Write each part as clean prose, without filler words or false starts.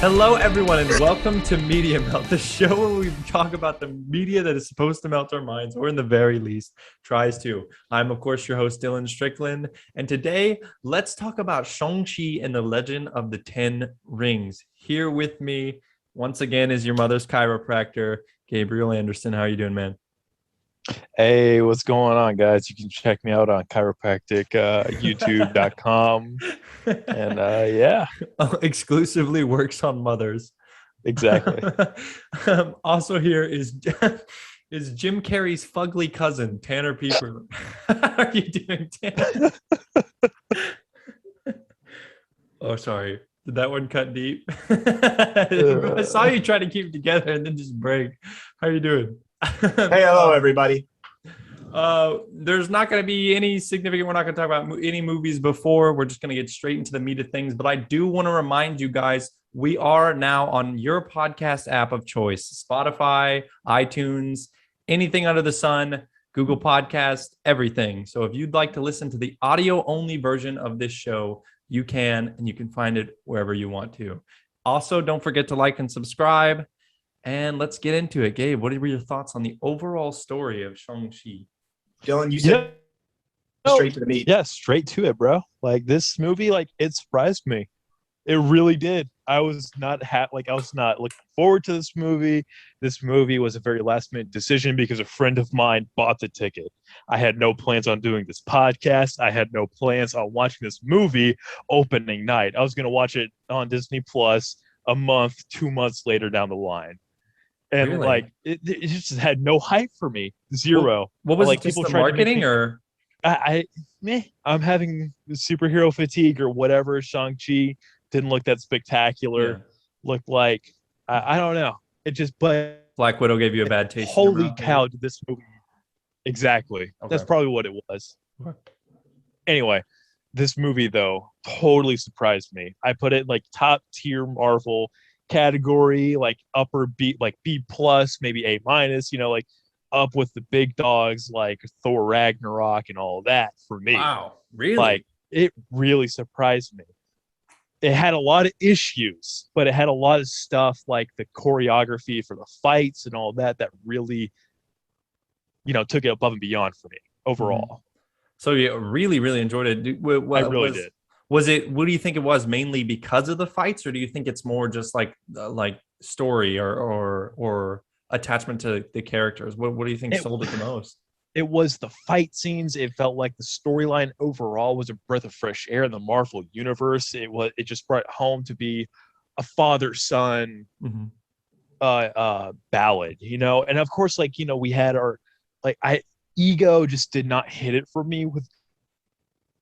Hello, everyone, and welcome to MediaMelt, the show where we talk about the media that is supposed to melt our minds, or in the very least, tries to. I'm, of course, your host, Dylan Strickland, and today, let's talk about Shang-Chi and the Legend of the Ten Rings. Here with me, once again, is your mother's chiropractor, Gabriel Anderson. How are you doing, man? Hey, what's going on, guys? You can check me out on chiropractic, youtube.com. And yeah, Exclusively works on mothers. exactly. Also here is Jim Carrey's fugly cousin, Tanner Pieper. How are you doing, Tanner? Oh, sorry. Did that one cut deep? I saw you try to keep it together and then just break. How are you doing? Hey, hello, everybody. There's not going to be any significant. We're not going to talk about any movies before. We're just going to get straight into the meat of things. But I do want to remind you guys, we are now on your podcast app of choice: Spotify, iTunes, anything under the sun, Google Podcast, everything. So if you'd like to listen to the audio only version of this show, you can, and you can find it wherever you want to. Also, don't forget to like and subscribe. And let's get into it. Gabe, what were your thoughts on the overall story of Shang-Chi? Dylan, you said straight to the meat. Yeah, straight to it, bro. Like this movie, like it surprised me. It really did. I was not looking forward to this movie. This movie was a very last minute decision because a friend of mine bought the ticket. I had no plans on doing this podcast. I had no plans on watching this movie opening night. I was going to watch it on Disney Plus a month, 2 months later down the line. And Really? like it just had no hype for me. Zero. What was like it, just people the tried to make marketing me- or? I'm having superhero fatigue or whatever. Shang-Chi didn't look that spectacular. Yeah. Looked like I don't know. It just but Black Widow gave you a bad taste? in your holy mouth, cow, maybe? did this movie exactly. Okay. That's probably what it was. Okay. Anyway, this movie though totally surprised me. I put it like top tier Marvel category, like upper B, like B plus, maybe A minus, like up with the big dogs like Thor Ragnarok and all that for me. Wow, really? Like it really surprised me. It had a lot of issues, but it had a lot of stuff like the choreography for the fights and all that really, took it above and beyond for me overall. So you really, really enjoyed it. I really did. Was it? What do you think it was? Mainly because of the fights, or do you think it's more just like story or attachment to the characters? What do you think sold it the most? It was the fight scenes. It felt like the storyline overall was a breath of fresh air in the Marvel universe. It just brought it home to be a father-son ballad, and of course, we had our ego just did not hit it for me with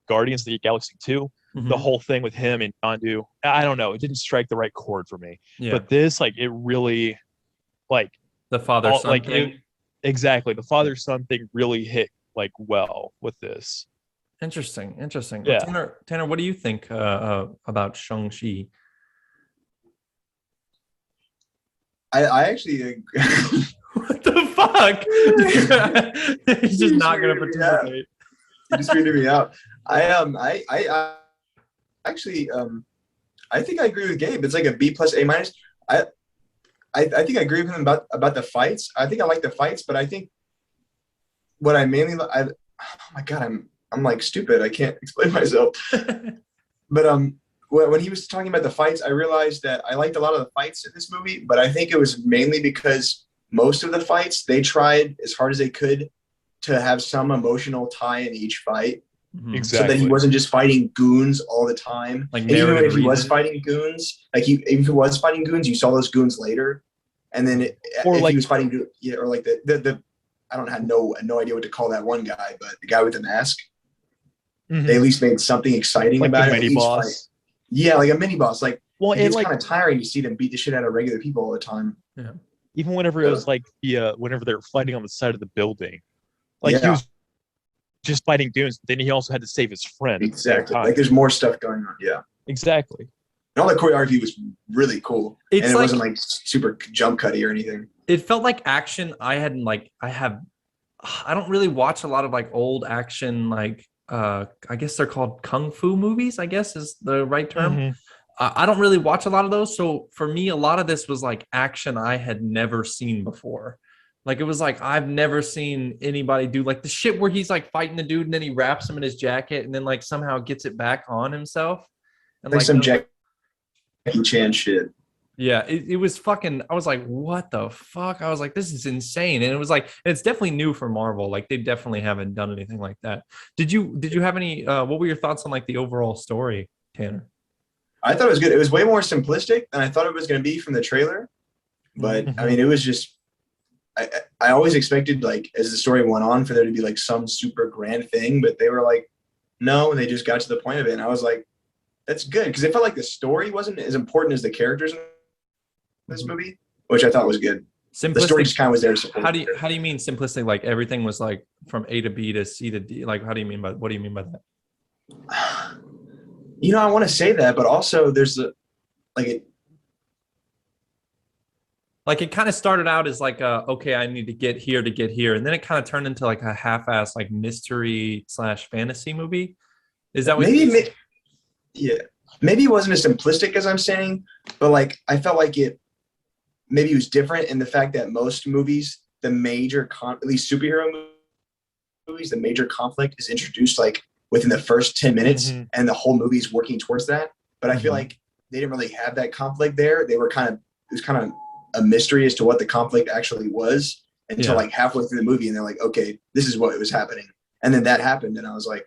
Guardians of the Galaxy 2. The whole thing with him and Yondu, I don't know, it didn't strike the right chord for me. Yeah. But this, it really, the father-son thing. Exactly, the father-son thing really hit well with this. Interesting. Yeah. Well, Tanner, what do you think about Shang-Chi? I actually What the fuck? He's just not going to participate. you just figured me out. I actually I think I agree with Gabe. It's like a B plus A minus. I think I agree with him about the fights. I think I like the fights, but I think what I mainly oh my god, I'm like stupid. I can't explain myself. But when he was talking about the fights, I realized that I liked a lot of the fights in this movie, but I think it was mainly because most of the fights they tried as hard as they could to have some emotional tie in each fight. Exactly. So that he wasn't just fighting goons all the time. Like, and even if he was reason. fighting goons, even if he was fighting goons, you saw those goons later. And then if he was fighting, or like the I don't have no idea what to call that one guy, but the guy with the mask. They at least made something exciting about it. Mini boss. Fight. Yeah, like a mini boss. It's kind of tiring to see them beat the shit out of regular people all the time. Yeah. Even whenever it was whenever they were fighting on the side of the building, he was just fighting goons. Then he also had to save his friend. Exactly. There's more stuff going on. Yeah. Exactly. And all the choreography was really cool. It's and it wasn't super jump cutty or anything. It felt like action. I don't really watch a lot of old action, I guess they're called kung fu movies, I guess is the right term. I don't really watch a lot of those. So for me, a lot of this was like action I had never seen before. Like it was like I've never seen anybody do like the shit where he's like fighting the dude and then he wraps him in his jacket and then like somehow gets it back on himself. And Like some does, like, Jackie Chan shit. yeah, it was fucking. I was like, what the fuck? I was like, this is insane. And it was like, and it's definitely new for Marvel. Like they definitely haven't done anything like that. Did you have any what were your thoughts on like the overall story, Tanner? I thought it was good. It was way more simplistic than I thought it was going to be from the trailer. But I mean, it was just, I always expected like as the story went on for there to be like some super grand thing, but they were like, no, and they just got to the point of it. And I was like, that's good. Because it felt like the story wasn't as important as the characters in this movie, which I thought was good. The story just kind of was there to support. How do you mean simplistic? Like everything was like from A to B to C to D. Like what do you mean by that? You know, I want to say that, but also there's like it kind of started out as like okay, I need to get here, and then it kind of turned into like a half-ass like mystery / fantasy movie. Is that what yeah, maybe it wasn't as simplistic as I'm saying, but like I felt like maybe it was different in the fact that most movies, the major at least superhero movies, the major conflict is introduced like within the first 10 minutes and the whole movie is working towards that. But I feel like they didn't really have that conflict there. It was kind of a mystery as to what the conflict actually was until like halfway through the movie. And they're like, okay, this is what was happening. And then that happened. And I was like,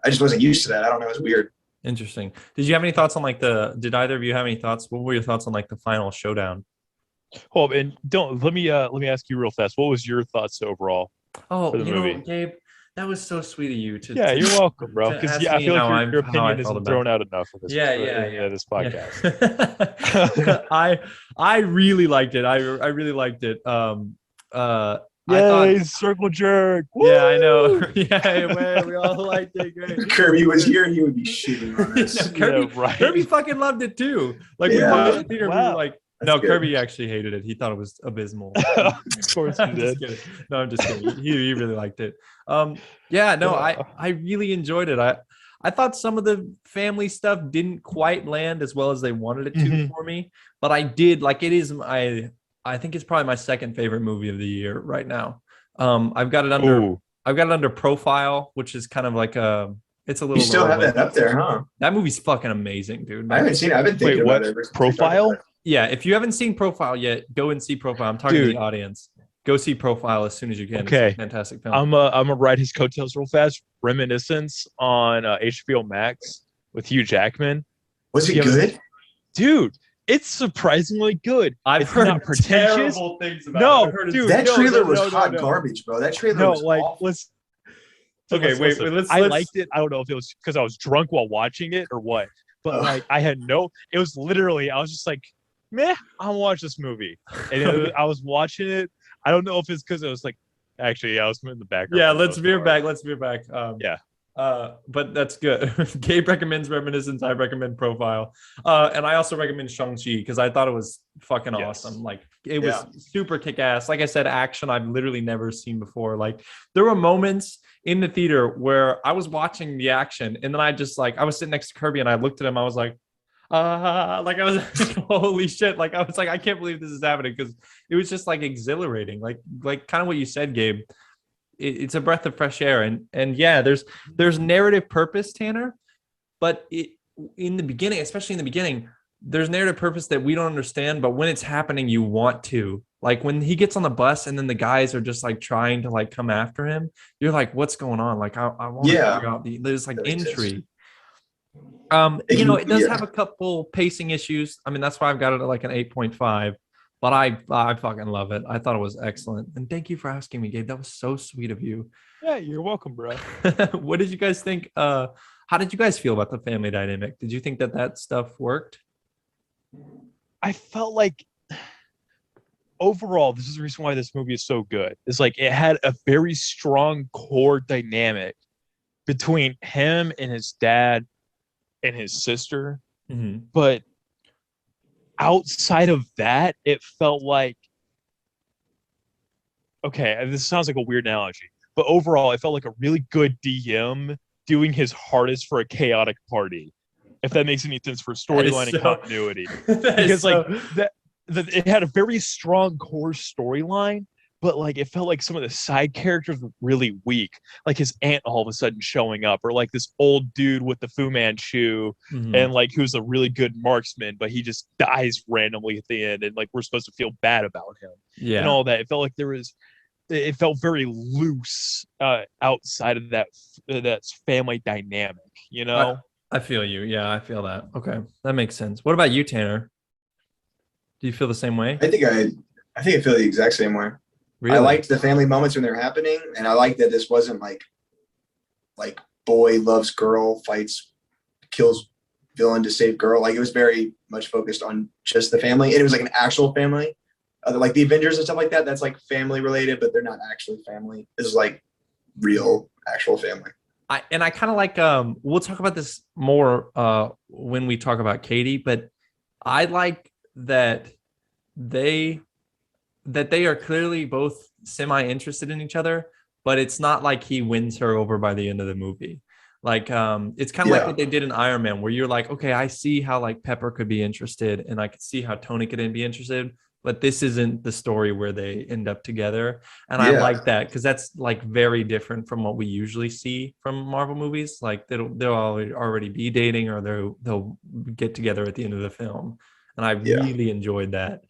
I just wasn't used to that. I don't know. It was weird. Interesting. Did you have any thoughts on like did either of you have any thoughts? What were your thoughts on like the final showdown? Well, and let me ask you real fast. What was your thoughts overall? Oh, for the movie? Gabe, that was so sweet of you to. Yeah, you're welcome, bro. Because I feel like your opinion isn't thrown out enough for this. This podcast. Yeah. I really liked it. I really liked it. Yay, circle jerk. Woo! Yeah, I know. Yeah, we all liked it. Great. Kirby was here, he would be shitting on us. Kirby fucking loved it too. Like we watched the theater, we were like, that's no, good. Kirby actually hated it. He thought it was abysmal. Of course he did. No, I'm just kidding. He really liked it. I really enjoyed it. I thought some of the family stuff didn't quite land as well as they wanted it to for me, but I did like it is. I think it's probably my second favorite movie of the year right now. I've got it under Profile, which is kind of like it's a little. You still have that up there, huh? That movie's fucking amazing, dude. I haven't seen it. I've been thinking about it. Profile? Yeah, if you haven't seen Profile yet, go and see Profile. I'm talking to the audience. Go see Profile as soon as you can. Okay, it's a fantastic film. I'm gonna ride his coattails real fast. Reminiscence on HBO Max with Hugh Jackman. Was it good, dude? It's surprisingly good. I've heard not pretentious terrible things about it. Dude, that trailer was hot garbage, bro. That trailer was awful. I liked it. I don't know if it was because I was drunk while watching it or what, but like I had it was literally I was just like, meh, I'll watch this movie, and I was watching it. I don't know if it's because it was like, actually, I was in the background. Yeah, let's veer back. Yeah. But that's good. Gabe recommends Reminiscence. I recommend Profile. And I also recommend SHANG CHI because I thought it was fucking awesome. Like it was super kick-ass. Like I said, action I've literally never seen before. Like there were moments in the theater where I was watching the action and then I was sitting next to Kirby and I looked at him. I was like I was like, holy shit. Like I was like, I can't believe this is happening because it was just like exhilarating. Like kind of what you said, Gabe. It's a breath of fresh air, and yeah, there's narrative purpose, Tanner, but in the beginning, especially in the beginning, there's narrative purpose that we don't understand, but when it's happening, you want to. Like when he gets on the bus and then the guys are just like trying to like come after him, you're like, what's going on? Like I want to figure out there's like intrigue. It does have a couple pacing issues. I mean, that's why I've got it at like an 8.5. But I fucking love it. I thought it was excellent. And thank you for asking me, Gabe. That was so sweet of you. Yeah, you're welcome, bro. What did you guys think? How did you guys feel about the family dynamic? Did you think that stuff worked? I felt like overall, this is the reason why this movie is so good. It's like it had a very strong core dynamic between him and his dad and his sister. Mm-hmm. But outside of that, it felt like, okay, this sounds like a weird analogy, but overall, it felt like a really good DM doing his hardest for a chaotic party. if that makes any sense for That is storyline and continuity. that is Because so- like it had a very strong core storyline, but like it felt like some of the side characters were really weak. Like his aunt all of a sudden showing up, or like this old dude with the Fu Manchu, and like who's a really good marksman, but he just dies randomly at the end, and like we're supposed to feel bad about him. Yeah. And all that. It felt like it felt very loose outside of that family dynamic, you know? I feel you. Yeah, I feel that. Okay. That makes sense. What about you, Tanner? Do you feel the same way? I think I feel the exact same way. Really? I liked the family moments when they're happening, and I liked that this wasn't like boy loves girl, fights, kills villain to save girl. Like it was very much focused on just the family, and it was like an actual family. Like the Avengers and stuff like that. That's like family related, but they're not actually family. This is like real, actual family. I kind of like we'll talk about this more when we talk about Katie, but I like that they are clearly both semi interested in each other, but it's not like he wins her over by the end of the movie. Like it's kind of like what they did in Iron Man, where you're like, okay, I see how like Pepper could be interested, and I could see how Tony could be interested, but this isn't the story where they end up together. And I like that because that's like very different from what we usually see from Marvel movies. Like they'll already be dating, or they'll get together at the end of the film. And I really enjoyed that.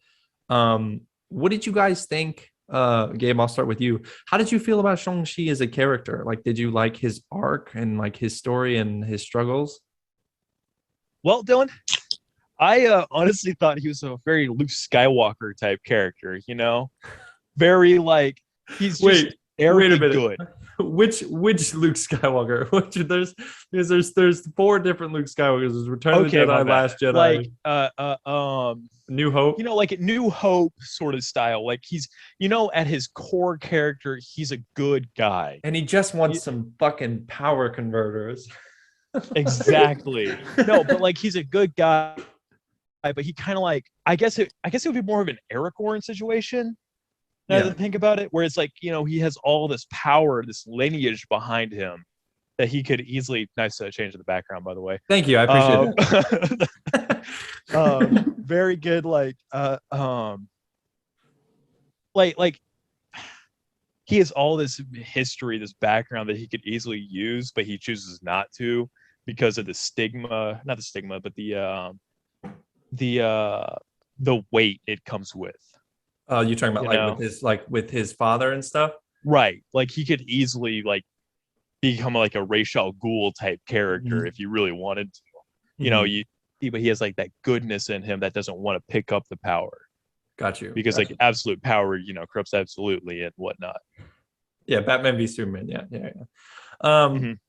What did you guys think? Gabe, I'll start with you. How did you feel about Shang-Chi as a character? Like, did you like his arc and like his story and his struggles? Well, Dylan, I honestly thought he was a very Luke Skywalker type character, you know? Very like he's just Wait a minute. good. Which Luke Skywalker? There's 4 different Luke Skywalkers. There's Return of the Jedi, Last Jedi, like New Hope. You know, like a New Hope sort of style. Like he's, you know, at his core character, he's a good guy. And he just wants some fucking power converters. Exactly. No, but like he's a good guy, but he kind of like I guess it would be more of an Aragorn situation. Now that I think about it, where it's like, you know, he has all this power, this lineage behind him that he could easily. Nice change of the background, by the way. Thank you, I appreciate that. Very good, like he has all this history, this background that he could easily use, but he chooses not to because of the stigma, not the stigma, but the weight it comes with. You're talking about with his father and stuff, right? Like he could easily like become like a Ra's al Ghul type character if you really wanted to. You know, but he has like that goodness in him that doesn't want to pick up the power. Got you. Because like absolute power, you know, corrupts absolutely and whatnot. Yeah, Batman v Superman. Yeah.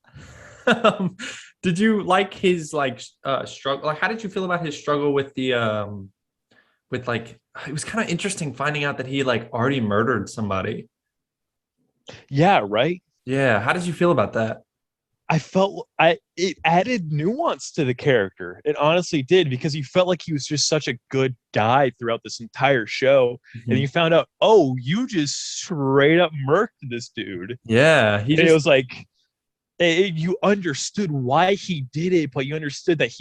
Did you like his like struggle? Like, how did you feel about his struggle with the with like? It was kind of interesting finding out that he like already murdered somebody. Yeah. Right. Yeah. How did you feel about that? I felt it added nuance to the character. It honestly did, because you felt like he was just such a good guy throughout this entire show. And you found out, oh, you just straight up murked this dude. Yeah. It was like you understood why he did it, but you understood that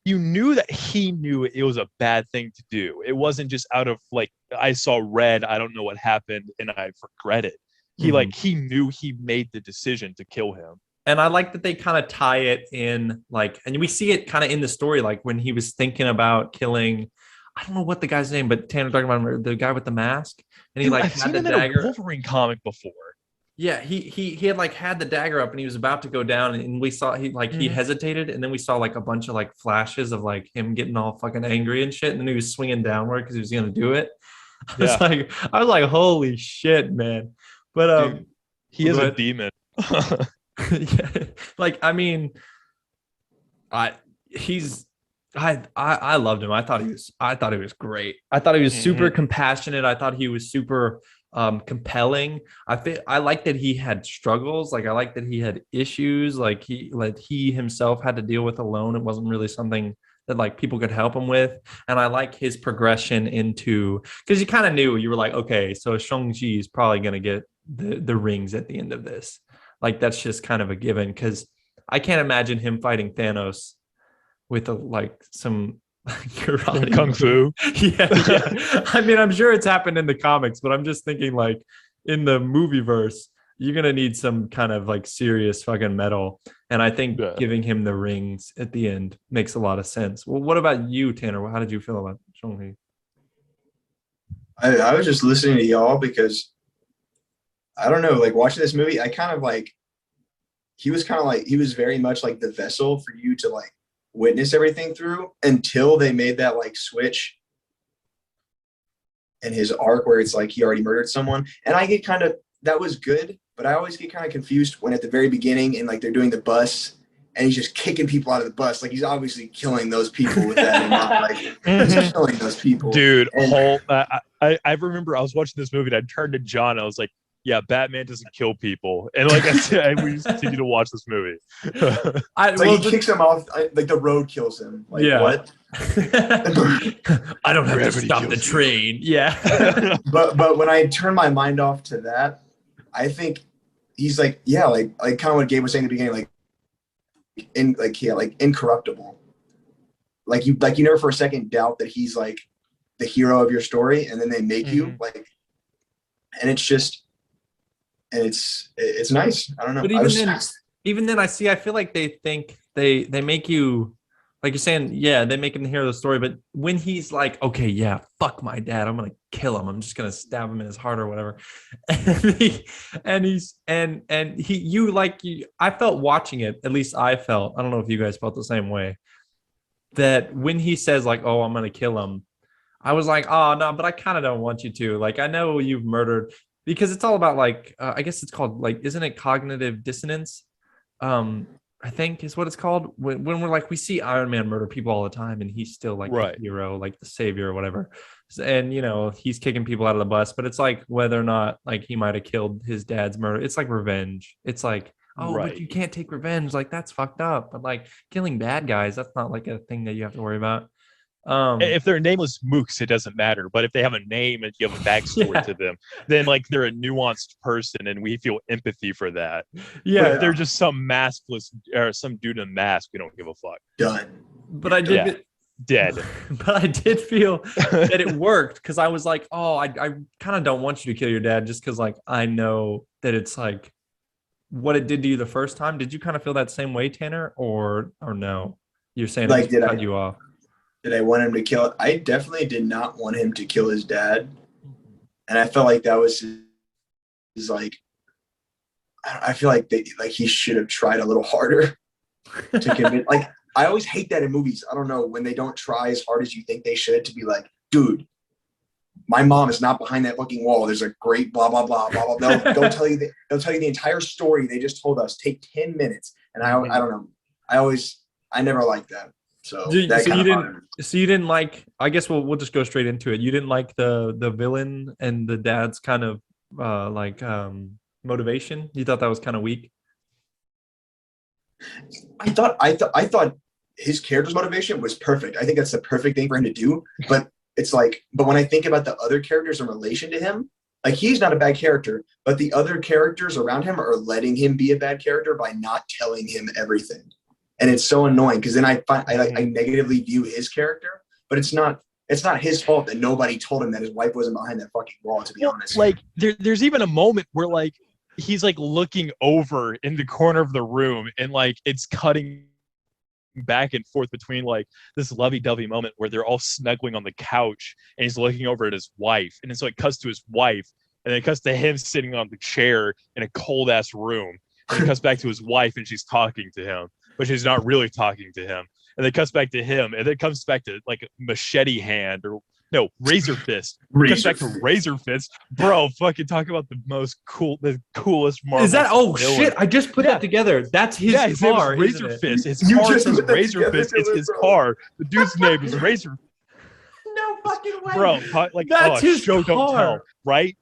you knew that he knew it was a bad thing to do. It wasn't just out of like, I saw red, I don't know what happened, and I regret it. He knew he made the decision to kill him. And I like that they kind of tie it in, like, and we see it kind of in the story, like when he was thinking about killing, I don't know what the guy's name, but Tanner talking about the guy with the mask, and he I've had seen the him dagger. In a Wolverine comic before. Yeah, he had like had the dagger up and he was about to go down, and we saw he hesitated, and then we saw like a bunch of like flashes of like him getting all fucking angry and shit, and then he was swinging downward because he was gonna do it. I was like, holy shit, man! But dude, he is a demon. Yeah, like I mean, I loved him. I thought he was great. I thought he was super compassionate. I thought he was super compelling. I like that he had struggles. Like I like that he had issues. Like he himself had to deal with alone. It wasn't really something that like people could help him with. And I like his progression into, because you kind of knew, you were like, okay, so Shang-Chi is probably gonna get the rings at the end of this. Like that's just kind of a given, because I can't imagine him fighting Thanos with some karate Kung Fu. yeah. I mean, I'm sure it's happened in the comics, but I'm just thinking like in the movie verse, you're gonna need some kind of like serious fucking metal. And I think giving him the rings at the end makes a lot of sense. Well, what about you, Tanner? How did you feel about Shang-Chi? I was just listening to y'all because I don't know, like watching this movie, I kind of like he was very much like the vessel for you to like witness everything through until they made that like switch in his arc where it's like he already murdered someone. And I get kind of, that was good, but I always get kind of confused when at the very beginning and like they're doing the bus and he's just kicking people out of the bus. Like he's obviously killing those people with that and not like he's killing those people. Dude, I remember I was watching this movie and I turned to John and I was like, yeah, Batman doesn't kill people. And like I said, we just continue to watch this movie. He kicks him off, like the road kills him. Like, what? I don't have to stop the train. Yeah. but when I turn my mind off to that, I think he's like, like kind of what Gabe was saying at the beginning, like incorruptible. Like you never for a second doubt that he's like the hero of your story, and then they make you like, and it's just. And it's nice. I don't know. But even then, I feel like they think they make you, like you're saying, they make him the hero of the story. But when he's like, okay, yeah, fuck my dad, I'm gonna kill him. I'm just gonna stab him in his heart or whatever. I felt watching it. At least I felt. I don't know if you guys felt the same way. That when he says like, oh, I'm gonna kill him, I was like, oh no, but I kind of don't want you to. Like, I know you've murdered. Because it's all about like, I guess it's called like, isn't it cognitive dissonance? I think is what it's called. When we're like, we see Iron Man murder people all the time and he's still like the hero, like the savior or whatever. And, he's kicking people out of the bus, but it's like whether or not like he might have killed his dad's murder. It's like revenge. It's like, but you can't take revenge. Like that's fucked up. But like killing bad guys, that's not like a thing that you have to worry about. If they're nameless mooks, it doesn't matter. But if they have a name and you have a backstory to them, then like they're a nuanced person, and we feel empathy for that. Yeah, but if they're just some maskless or some dude in a mask, we don't give a fuck. Done. But I did dead. But I did feel that it worked because I was like, oh, I kind of don't want you to kill your dad just because like I know that it's like what it did to you the first time. Did you kind of feel that same way, Tanner, or no? You're saying like it cut you off. Did I want him to kill? I definitely did not want him to kill his dad, and I felt like that was his like. I feel like he should have tried a little harder to convince. Like I always hate that in movies. I don't know when they don't try as hard as you think they should to be like, dude, my mom is not behind that fucking wall. There's a great blah blah blah blah blah. They'll tell you the entire story they just told us. Take 10 minutes, and I don't know. I never liked that. So you didn't like, I guess we'll just go straight into it. You didn't like the villain and the dad's kind of motivation? You thought that was kind of weak? I thought his character's motivation was perfect. I think that's the perfect thing for him to do. But it's like, but when I think about the other characters in relation to him, like he's not a bad character, but the other characters around him are letting him be a bad character by not telling him everything. And it's so annoying because then I negatively view his character, but it's not his fault that nobody told him that his wife wasn't behind that fucking wall, to be honest. Like there's even a moment where like he's like looking over in the corner of the room and like it's cutting back and forth between like this lovey-dovey moment where they're all snuggling on the couch and he's looking over at his wife, and then so it cuts to his wife and then it cuts to him sitting on the chair in a cold ass room, and it cuts back to his wife and she's talking to him, but she's not really talking to him. And then it cuts back to him, and then it comes back to like machete hand or no, razor fist. Comes back to razor fist. Bro, fucking talk about the coolest Marvel. Is that shit? I just put that together. That's his car. His razor fist. His car says razor fist. It's his car. The dude's name is Razor. No fucking way. Bro, like that's his show car. don't tell, right?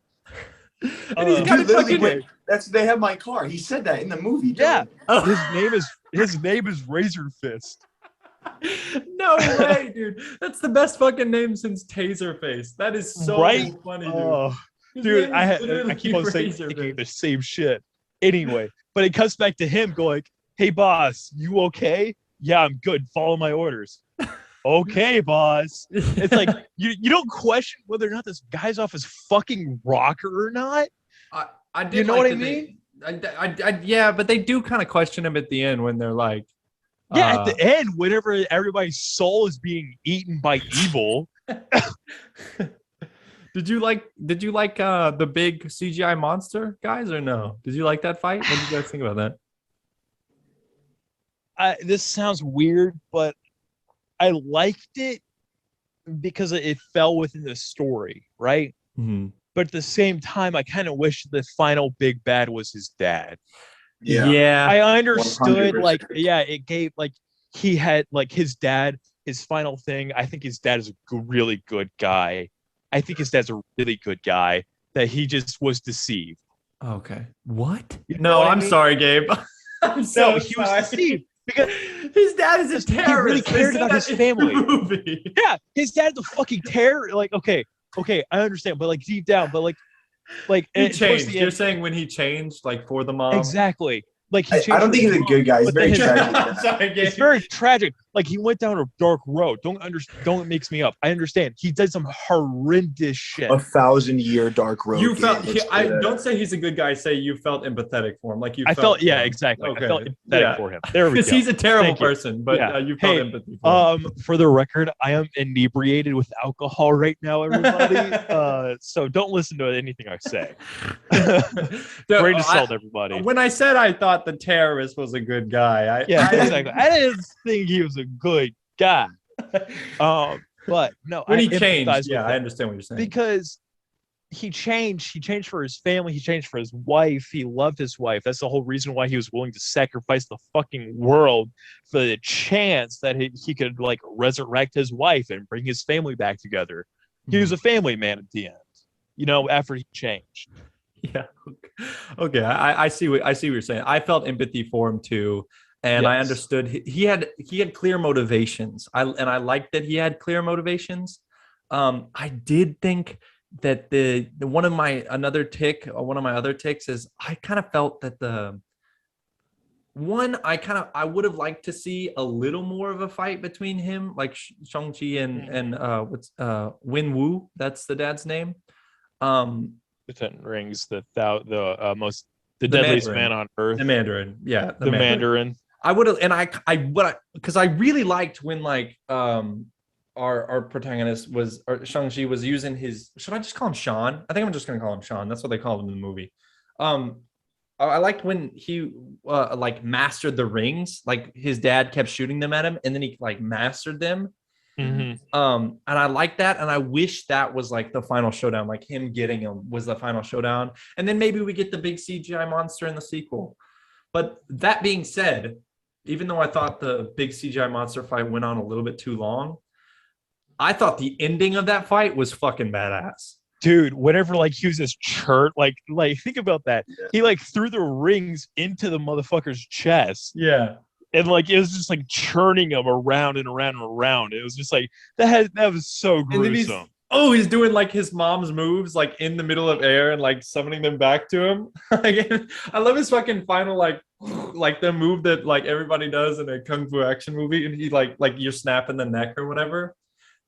And he's got a fucking they have my car. He said that in the movie. Dude. Yeah. His name is Razor Fist. No way, dude. That's the best fucking name since Taserface. That is so funny, dude. I keep on thinking the same shit. Anyway, but it cuts back to him going, "Hey boss, you okay? Yeah, I'm good. Follow my orders. Okay, boss. It's like you don't question whether or not this guy's off his fucking rocker or not. I did. You know like what I mean? Yeah, but they do kind of question him at the end when they're like, Yeah, at the end, whenever everybody's soul is being eaten by evil. Did you like the big CGI monster guys or no? Did you like that fight? What did you guys think about that? This sounds weird, but I liked it because it fell within the story, right? Mm-hmm. But at the same time, I kind of wish the final big bad was his dad. Yeah. I understood, 100%. like, yeah, it gave, like, he had, like, his dad, his final thing. I think his dad is a really good guy. I think his dad's a really good guy, that he just was deceived. Okay. What? You know No, what I I'm mean? sorry, Gabe. I'm so No, he was sorry. deceived because His dad is a he really terrorist. They cared said about that his in the family. movie. yeah, his dad's a fucking terror. Like, okay, I understand, but like deep down, but like He towards changed. the You're end, saying when he changed, like for the mom. exactly. Like he I changed don't for think his he's a mom, good guy. He's but then very his- tragic. I'm sorry, Gabe. It's very tragic. Like he went down a dark road. Don't mix me up. I understand. He did some horrendous shit. 1,000-year dark road. You game. felt. Let's I clear that don't up. say he's a good guy. Say you felt empathetic for him. Like you. I felt felt, yeah, for him. exactly. Okay. I felt empathetic Yeah. for him. There we Because go. he's a terrible Thank you. person, but Yeah. you felt Hey, empathy for him. For the record, I am inebriated with alcohol right now, everybody. So don't listen to anything I say. Great assault, everybody. When I said I thought the terrorist was a good guy, Yeah, exactly. I didn't think he was a good guy. But no, when I he empathize changed, with yeah, I him understand what you're saying. because he changed. He changed for his family. He changed for his wife. He loved his wife. That's the whole reason why he was willing to sacrifice the fucking world for the chance that he could like resurrect his wife and bring his family back together. He was a family man at the end, you know, after he changed. Yeah. Okay. I see what you're saying. I felt empathy for him too. And I Yes. understood he had clear motivations. I liked that he had clear motivations. I did think that one of my other ticks is I kind of felt that I would have liked to see a little more of a fight between him, like Shang Chi and Win Wu. That's the dad's name. The Ten Rings, the deadliest Mandarin. man on earth, The Mandarin. Yeah. the Mandarin. I would have, and because I really liked when like our protagonist or Shang-Chi was using his, should I just call him Sean? I think I'm just gonna call him Sean. That's what they call him in the movie. I liked when he like mastered the rings, like his dad kept shooting them at him and then he like mastered them. Mm-hmm. And I like that, and I wish that was like the final showdown, like him getting him was the final showdown, and then maybe we get the big CGI monster in the sequel. But that being said, even though I thought the big CGI monster fight went on a little bit too long, I thought the ending of that fight was fucking badass. Dude, whenever like he was this church, like think about that. Yeah. He like threw the rings into the motherfucker's chest. Yeah. And like it was just like churning him around and around and around. It was just like that was so gruesome. He's doing like his mom's moves like in the middle of air and like summoning them back to him. I love his fucking final like the move that like everybody does in a kung fu action movie, and he like you're snapping the neck or whatever.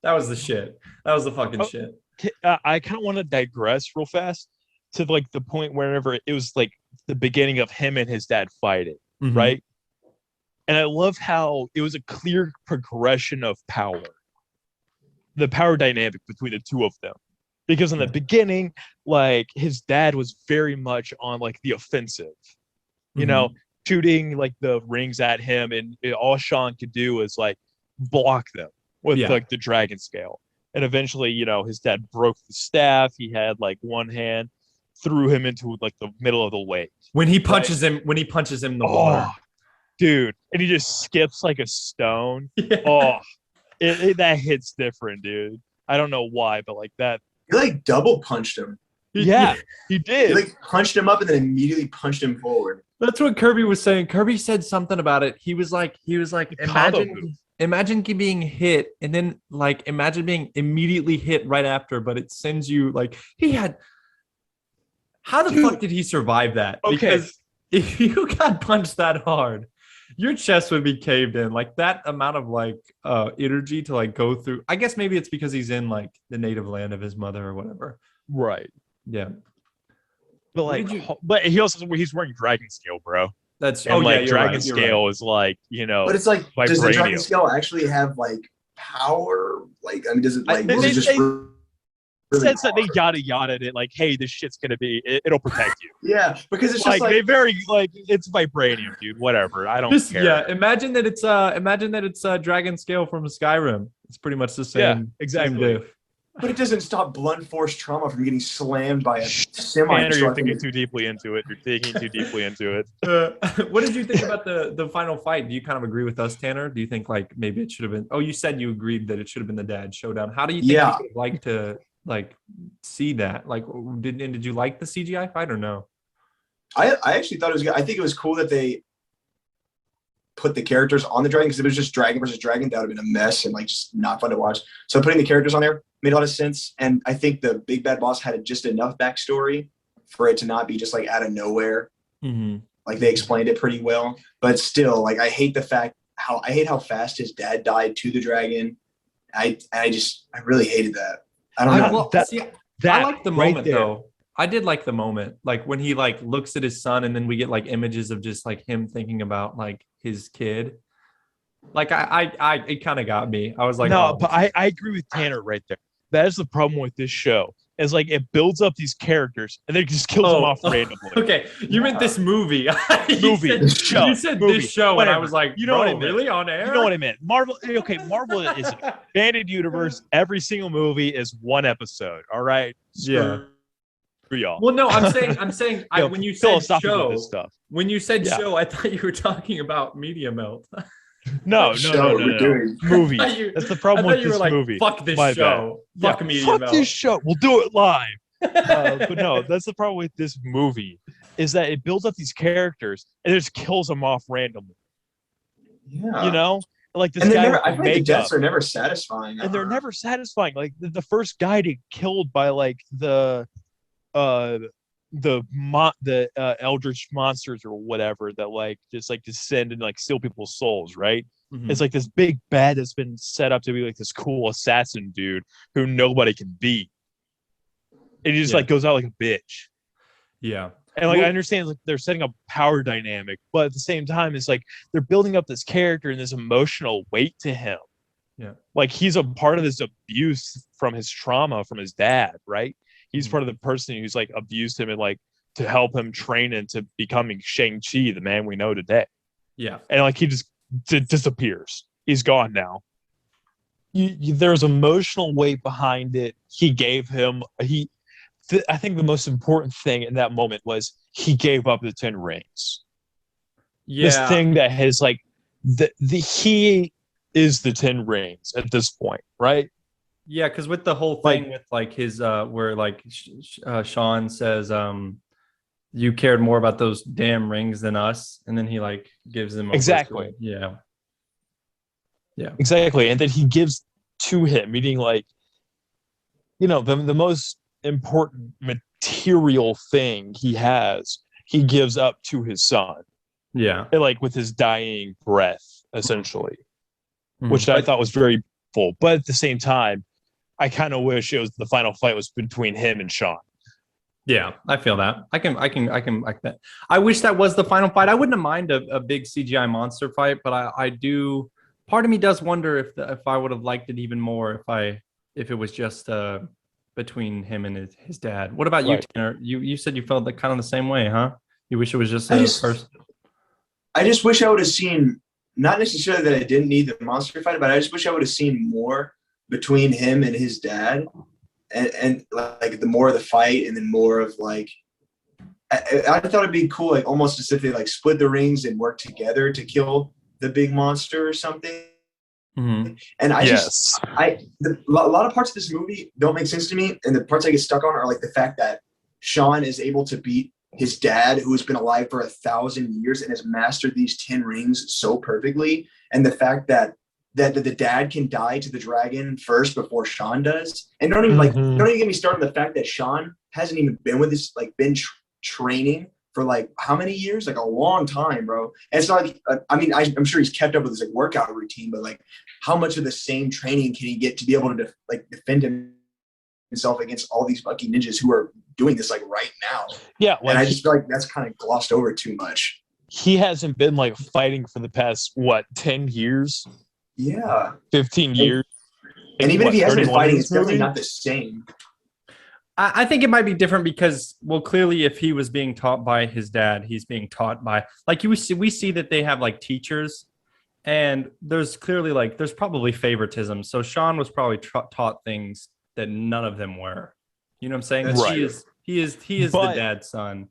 That was the shit. That was the fucking shit. I kind of want to digress real fast to like the point wherever it was like the beginning of him and his dad fighting, right? And I love how it was a clear progression of power, the power dynamic between the two of them. Because in the beginning, like his dad was very much on like the offensive, you know, shooting like the rings at him, and all Sean could do was like block them with like the dragon scale. And eventually, you know, his dad broke the staff. He had like one hand, threw him into like the middle of the lake. When he punches him in the water. Dude, and he just skips like a stone. Yeah. Oh, that hits different, dude. I don't know why, but like that. He like double punched him. Yeah, he did. He like punched him up and then immediately punched him forward. That's what Kirby was saying. Kirby said something about it. He was like, imagine being hit and then like imagine being immediately hit right after, but it sends you like how the fuck did he survive that? Okay. Because if you got punched that hard, your chest would be caved in. Like that amount of like energy to like go through. I guess maybe it's because he's in like the native land of his mother or whatever. Right. Yeah. But like, but he's wearing dragon scale, bro. That's and like you're dragon right, you're scale right. is like, you know, But it's like, does the dragon vibranium. scale actually have like power? Like, I mean, does it like? They- is it just they- really Said that they hard? yada it like, hey, this shit's gonna be it'll protect you. Yeah, because it's Like just they very like it's vibranium, dude. Whatever. I don't care. Yeah, imagine that it's dragon scale from Skyrim. It's pretty much the same. Yeah, exactly. Same diff. But it doesn't stop blunt force trauma from getting slammed by a semi. Tanner, you're thinking too deeply into it. You're thinking too deeply into it. What did you think about the final fight? Do you kind of agree with us, Tanner? Do you think like maybe it should have been? Oh, you said you agreed that it should have been the dad showdown. How do you think you would like to like see that? Like, did you like the CGI fight or no? I actually thought it was good. I think it was cool that they put the characters on the dragon, because if it was just dragon versus dragon, that would have been a mess and like just not fun to watch. So putting the characters on there made a lot of sense. And I think the big bad boss had just enough backstory for it to not be just like out of nowhere. Mm-hmm. Like they explained it pretty well, but still, like I hate how fast his dad died to the dragon. I really hated that. I don't know. I like the moment though. I did like the moment, like when he like looks at his son, and then we get like images of just like him thinking about like his kid. Like it kind of got me. I was like, no, but I agree with Tanner right there. That is the problem with this show. Is like it builds up these characters and then it just kills them off randomly. Okay, you meant this movie. You said this show, whatever. And I was like, you know what I meant? Really on air? You know what I meant? Marvel. Okay, Marvel is an expanded universe. Every single movie is one episode. All right. Yeah. For y'all. Well, no, I'm saying when you said show, stuff. When you said show, I thought you were talking about MediaMelt. No. Movie. That's the problem with this like, movie. Fuck this show. Fuck MediaMelt. Fuck this show. We'll do it live. But no, that's the problem with this movie, is that it builds up these characters and it just kills them off randomly. Yeah. You know? Like this and guy I think the deaths are never satisfying. And they're never satisfying. Like the first guy to killed by like the eldritch monsters or whatever that like just like descend and like steal people's souls, right? Mm-hmm. It's like this big bad that's been set up to be like this cool assassin dude who nobody can beat, and he just like goes out like a bitch. Yeah. And like I understand like they're setting up power dynamic, but at the same time it's like they're building up this character and this emotional weight to him. Yeah. Like he's a part of this abuse from his trauma from his dad, right? He's part of the person who's like abused him and like to help him train into becoming Shang Chi, the man we know today. Yeah. And like he just disappears. He's gone now. There's emotional weight behind it. He gave him I think the most important thing in that moment was he gave up the 10 rings. Yeah. This thing that has like he is the 10 rings at this point, right? Yeah, because with the whole thing with like his where like Sean says you cared more about those damn rings than us, and then he like gives them exactly. Yeah. Exactly. And then he gives to him, meaning like, you know, the most important material thing he has, he gives up to his son. Yeah. And like with his dying breath, essentially. Which I thought was very full. But at the same time, I kind of wish it was the final fight was between him and Sean. Yeah, I feel that. I can like that. I wish that was the final fight. I wouldn't have mind a big CGI monster fight, but I do. Part of me does wonder if I would have liked it even more if it was just between him and his dad. What about you, Tanner? You said you felt like kind of the same way, huh? You wish it was just first. I just wish I would have seen, not necessarily that I didn't need the monster fight, but I just wish I would have seen more between him and his dad, and like the more of the fight, and then more of like, I thought it'd be cool, like almost as if they like split the rings and work together to kill the big monster or something. Mm-hmm. And a lot of parts of this movie don't make sense to me, and the parts I get stuck on are like the fact that Sean is able to beat his dad, who has been alive for 1,000 years and has mastered these 10 rings so perfectly, and the fact that the dad can die to the dragon first before Sean does. And don't even get me started on the fact that Sean hasn't even been with this, like been training for like how many years? Like a long time, bro. And it's not like, I'm sure he's kept up with his like workout routine, but like how much of the same training can he get to be able to defend himself against all these fucking ninjas who are doing this like right now? Yeah, like, and I just feel like that's kind of glossed over too much. He hasn't been like fighting for the past 10 years? Yeah, 15 years. And even if he hasn't been fighting, it's movie? definitely not the same. I think it might be different because, well, clearly if he was being taught by his dad, he's being taught by, like, we see that they have like teachers, and there's clearly like, there's probably favoritism. So Sean was probably taught things that none of them were. You know what I'm saying? That's He right. is the dad's son.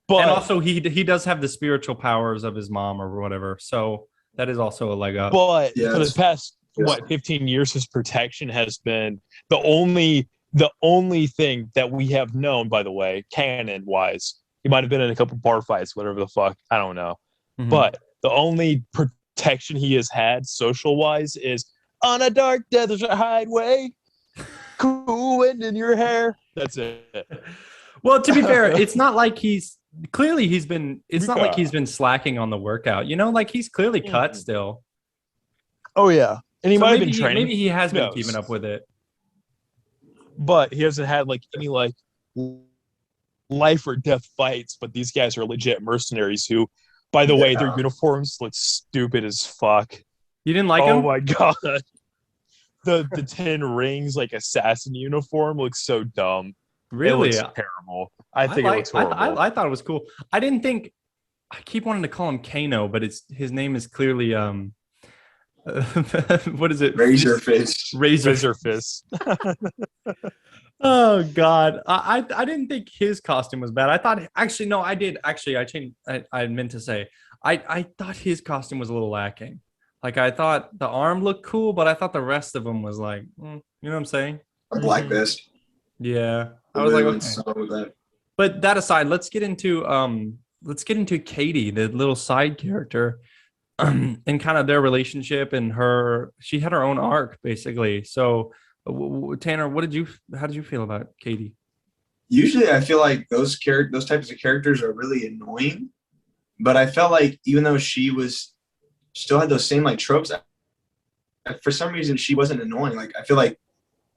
But and also he does have the spiritual powers of his mom or whatever. So that is also a leg up. But Yes. for the past 15 years, his protection has been the only thing that we have known, by the way, canon wise. He might have been in a couple bar fights, whatever the fuck, I don't know. Mhm. But the only protection he has had social wise is on a dark desert highway, cool wind in your hair. That's it. Well, to be fair, it's not like it's not like he's been slacking on the workout. You know, like he's clearly cut still. Oh yeah. And he So might have maybe been training. Maybe he has been knows? keeping up with it. But he hasn't had like any like life or death fights. But these guys are legit mercenaries who, by the way, their uniforms look stupid as fuck. You didn't like Oh him? my god. The 10 rings like assassin uniform looks so dumb. Really? It looks terrible. I think it looks horrible. I thought it was cool. I didn't think. I keep wanting to call him Kano, but his name is clearly what is it? Razor Fist. Razor Fist. Oh God, I didn't think his costume was bad. I thought actually no, I did actually. I changed. I meant to say I thought his costume was a little lacking. Like I thought the arm looked cool, but I thought the rest of him was like, you know what I'm saying? A black vest. Yeah, I was like, okay. With that. But that aside, let's get into Katie, the little side character, and kind of their relationship and she had her own arc basically. So Tanner, how did you feel about Katie? Usually I feel like those types of characters are really annoying, but I felt like even though she still had those same like tropes, for some reason she wasn't annoying. Like I feel like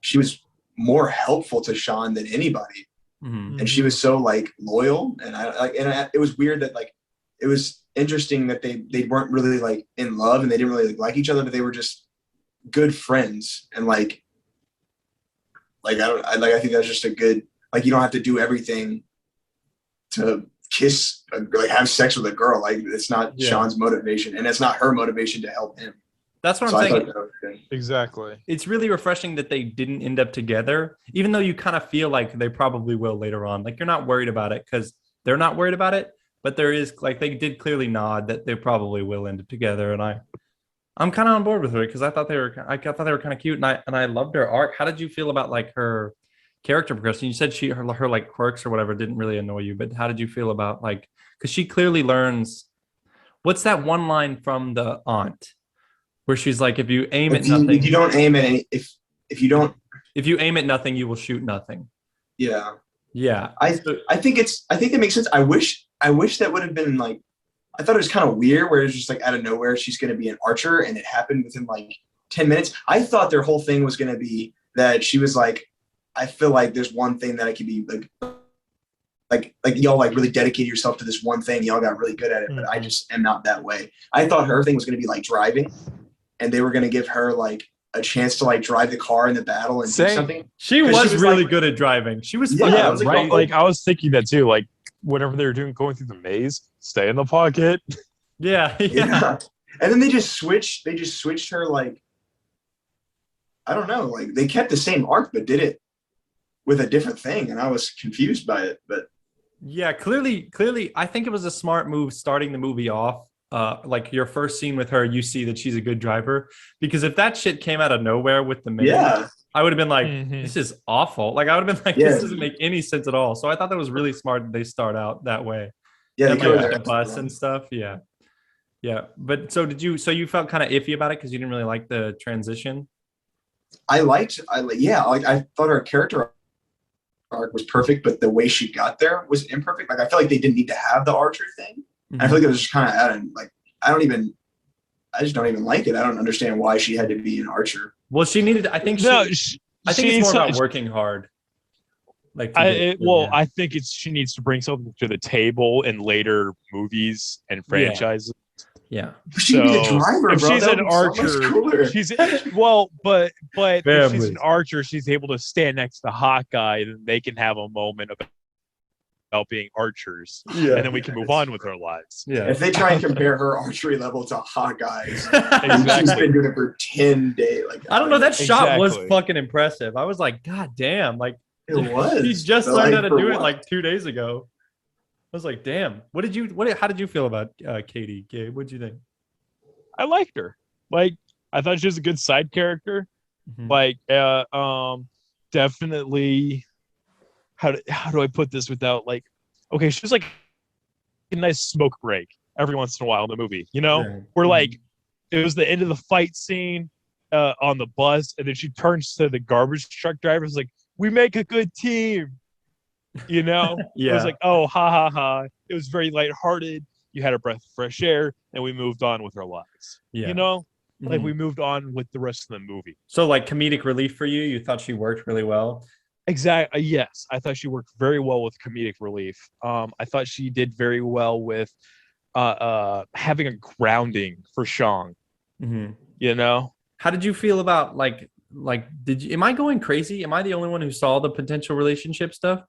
she was more helpful to Sean than anybody. Mm-hmm. And she was so like loyal, and it was weird that like it was interesting that they weren't really like in love and they didn't really like each other, but they were just good friends. And like I think that's just a good, like, you don't have to do everything to kiss, like have sex with a girl. Like it's not Sean's motivation, and it's not her motivation to help him. That's what I'm saying. Exactly. It's really refreshing that they didn't end up together, even though you kind of feel like they probably will later on. Like you're not worried about it because they're not worried about it, but there is like they did clearly nod that they probably will end up together. And I'm kind of on board with her because I thought they were kind of cute, and I loved her arc. How did you feel about like her character progression? You said her like quirks or whatever didn't really annoy you, but how did you feel about like, because she clearly learns. What's that one line from the aunt where she's like, if you aim at nothing, if you don't aim at any, if you aim at nothing, you will shoot nothing. Yeah. I think it makes sense. I wish that would have been like, I thought it was kind of weird where it's just like out of nowhere she's going to be an archer, and it happened within like 10 minutes. I thought their whole thing was going to be that she was like, I feel like there's one thing that I could be like y'all like really dedicate yourself to this one thing. Y'all got really good at it, but I just am not that way. I thought her thing was going to be like driving, and they were going to give her like a chance to like drive the car in the battle and do something. She was really good at driving. She was right. Like I was thinking that too. Like whatever they were doing, going through the maze, stay in the pocket. Yeah. And then they just switched her like, I don't know, like they kept the same arc but did it with a different thing, and I was confused by it. But yeah, clearly, I think it was a smart move starting the movie off. Like your first scene with her, you see that she's a good driver, because if that shit came out of nowhere with the maze, I would have been like, this is awful. Like I would have been like, this doesn't make any sense at all. So I thought that was really smart that they start out that way. Yeah, and like the bus and stuff. Yeah. But so you felt kind of iffy about it because you didn't really like the transition? I thought her character arc was perfect, but the way she got there was imperfect. Like I feel like they didn't need to have the Archer thing. Mhm. I feel like it was just kind of adding. Like I just don't even like it. I don't understand why she had to be an Archer. Well, she needed. I think it's more about working hard. Like I think she needs to bring something to the table in later movies and franchises. Yeah. She can be the driver, if bro. she's an archer, but if she's an archer, she's able to stand next to Hawkeye, and they can have a moment about being archers, and then we can move on with our lives. Yeah. If they try and compare her archery level to Hawkeye's, exactly. She's been doing it for 10 days. Like I don't know. That shot was fucking impressive. I was like, God damn! Like it was. He just learned how to do it like 2 days ago. I was like, damn. How did you feel about Katie, Gabe? What'd you think? I liked her. Like, I thought she was a good side character. Mm-hmm. Like, definitely. How do I put this without like? Okay, she was like a nice smoke break every once in a while in the movie. You know, where like it was the end of the fight scene on the bus, and then she turns to the garbage truck driver. Like, we make a good team. You know, It was like, oh, ha ha ha. It was very lighthearted. You had a breath of fresh air, and we moved on with our lives. Yeah. You know, like we moved on with the rest of the movie. So, like comedic relief for you? You thought she worked really well? Exactly. Yes, I thought she worked very well with comedic relief. I thought she did very well with having a grounding for Shang. Mm-hmm. You know, how did you feel about am I going crazy? Am I the only one who saw the potential relationship stuff?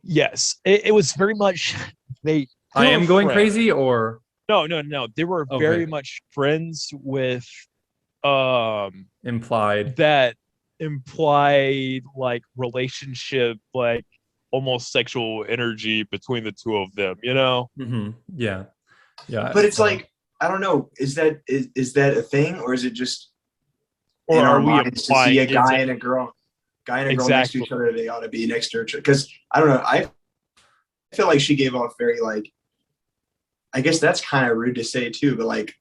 Yes, it was very much I am going crazy, or no. They were very much friends with implied like relationship, like almost sexual energy between the two of them. You know? Mm-hmm. Yeah. But it's like I don't know. Is that a thing, or is it just? Or are we implying to see a guy and a girl? Next to each other, they ought to be next to each other. Because I don't know, I feel like she gave off very like, I guess that's kind of rude to say too, but like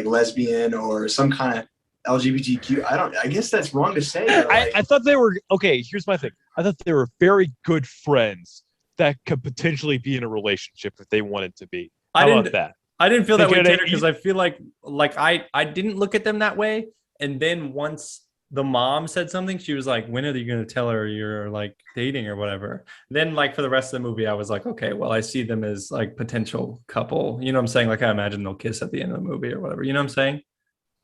lesbian or some kind of LGBTQ. I guess that's wrong to say. I thought they were okay. Here's my thing. I thought they were very good friends that could potentially be in a relationship if they wanted to be. How about that? I didn't feel that way, Tanner, because I feel like I didn't look at them that way, and then once the mom said something, she was like, when are you going to tell her you're like dating or whatever? Then like for the rest of the movie, I was like, okay, well, I see them as like potential couple. You know what I'm saying? Like I imagine they'll kiss at the end of the movie or whatever. You know what I'm saying?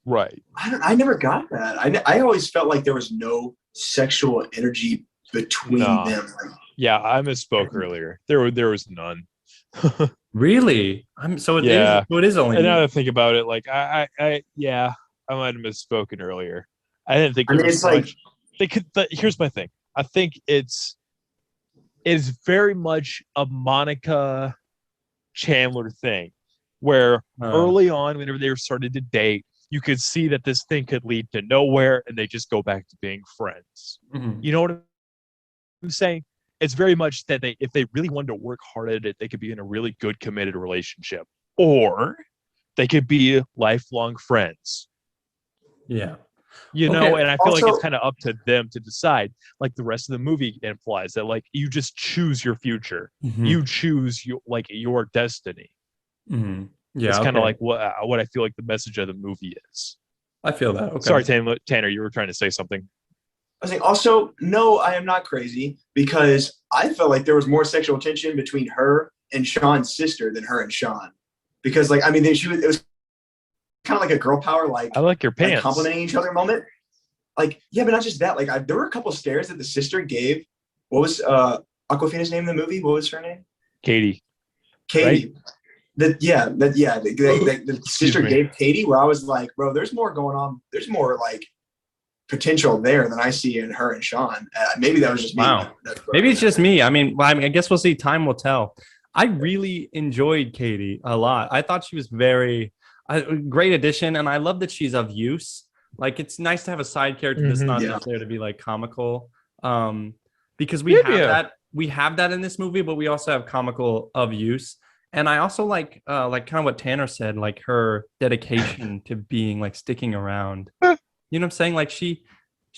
Right. I never got that. I always felt like there was no sexual energy between them. Yeah, I misspoke earlier. There was none. Really? It is only. And now that I think about it, like I might have misspoken earlier. I didn't think there was much. Here's my thing. I think it's very much a Monica Chandler thing, where early on, whenever they were started to date, you could see that this thing could lead to nowhere, and they just go back to being friends. Mm-hmm. You know what I'm saying? It's very much that if they really wanted to work hard at it, they could be in a really good committed relationship, or they could be lifelong friends. Yeah. You know, and I feel like it's kind of up to them to decide. Like the rest of the movie implies that like you just choose your future. Mm-hmm. You choose your destiny. Mm-hmm. Yeah. It's kind of like what I feel like the message of the movie is. I feel that. Okay. Sorry, Tanner, you were trying to say something. I was saying also, no, I am not crazy, because I felt like there was more sexual tension between her and Sean's sister than her and Sean. Because it was kind of like a girl power, like I like your pants, like complimenting each other moment. Like, yeah, but not just that. Like, there were a couple stares that the sister gave. What was Aquafina's name in the movie? What was her name? Katie. Right? The sister gave Katie, where I was like, bro, there's more going on. There's more like potential there than I see in her and Sean. Maybe that was just me. Wow. Maybe it's just me. I mean, I guess we'll see. Time will tell. I really enjoyed Katie a lot. I thought she was a great addition, and I love that she's of use. Like, it's nice to have a side character that's not just there to be like comical, because we have that in this movie, but we also have comical of use. And I also like kind of what Tanner said, like her dedication to being like sticking around. You know what I'm saying? Like she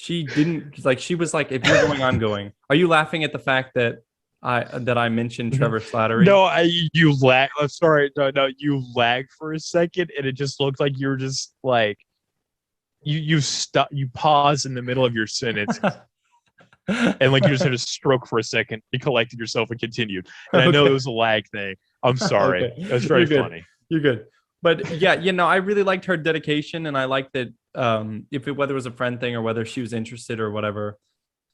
she didn't like. She was like, "If you're going, I'm going." Are you laughing at the fact that I mentioned Trevor Slattery? No, you lag. I'm sorry. No, you lagged for a second, and it just looked like you were just like you stop. You pause in the middle of your sentence, and like you just had a stroke for a second. You collected yourself and continued. And I know it was a lag thing. I'm sorry. Okay. It was very You're good. funny. You're good. But yeah, I really liked her dedication, and I liked that whether it was a friend thing or whether she was interested or whatever,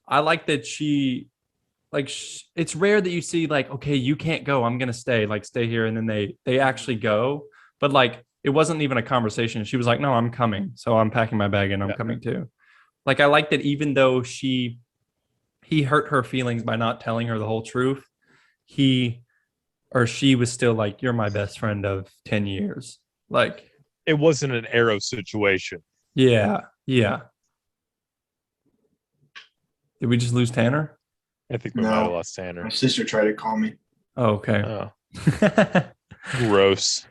I like that she like it's rare that you see like, okay, you can't go, I'm gonna stay, like stay here, and then they actually go. But like it wasn't even a conversation. She was like, no, I'm coming, so I'm packing my bag and I'm coming too. Like I like that even though he hurt her feelings by not telling her the whole truth, he or she was still like, you're my best friend of 10 years. Like It wasn't an arrow situation. yeah. Did we just lose Tanner? I think we might have lost Tanner. My sister tried to call me. Oh, okay. Oh. Gross.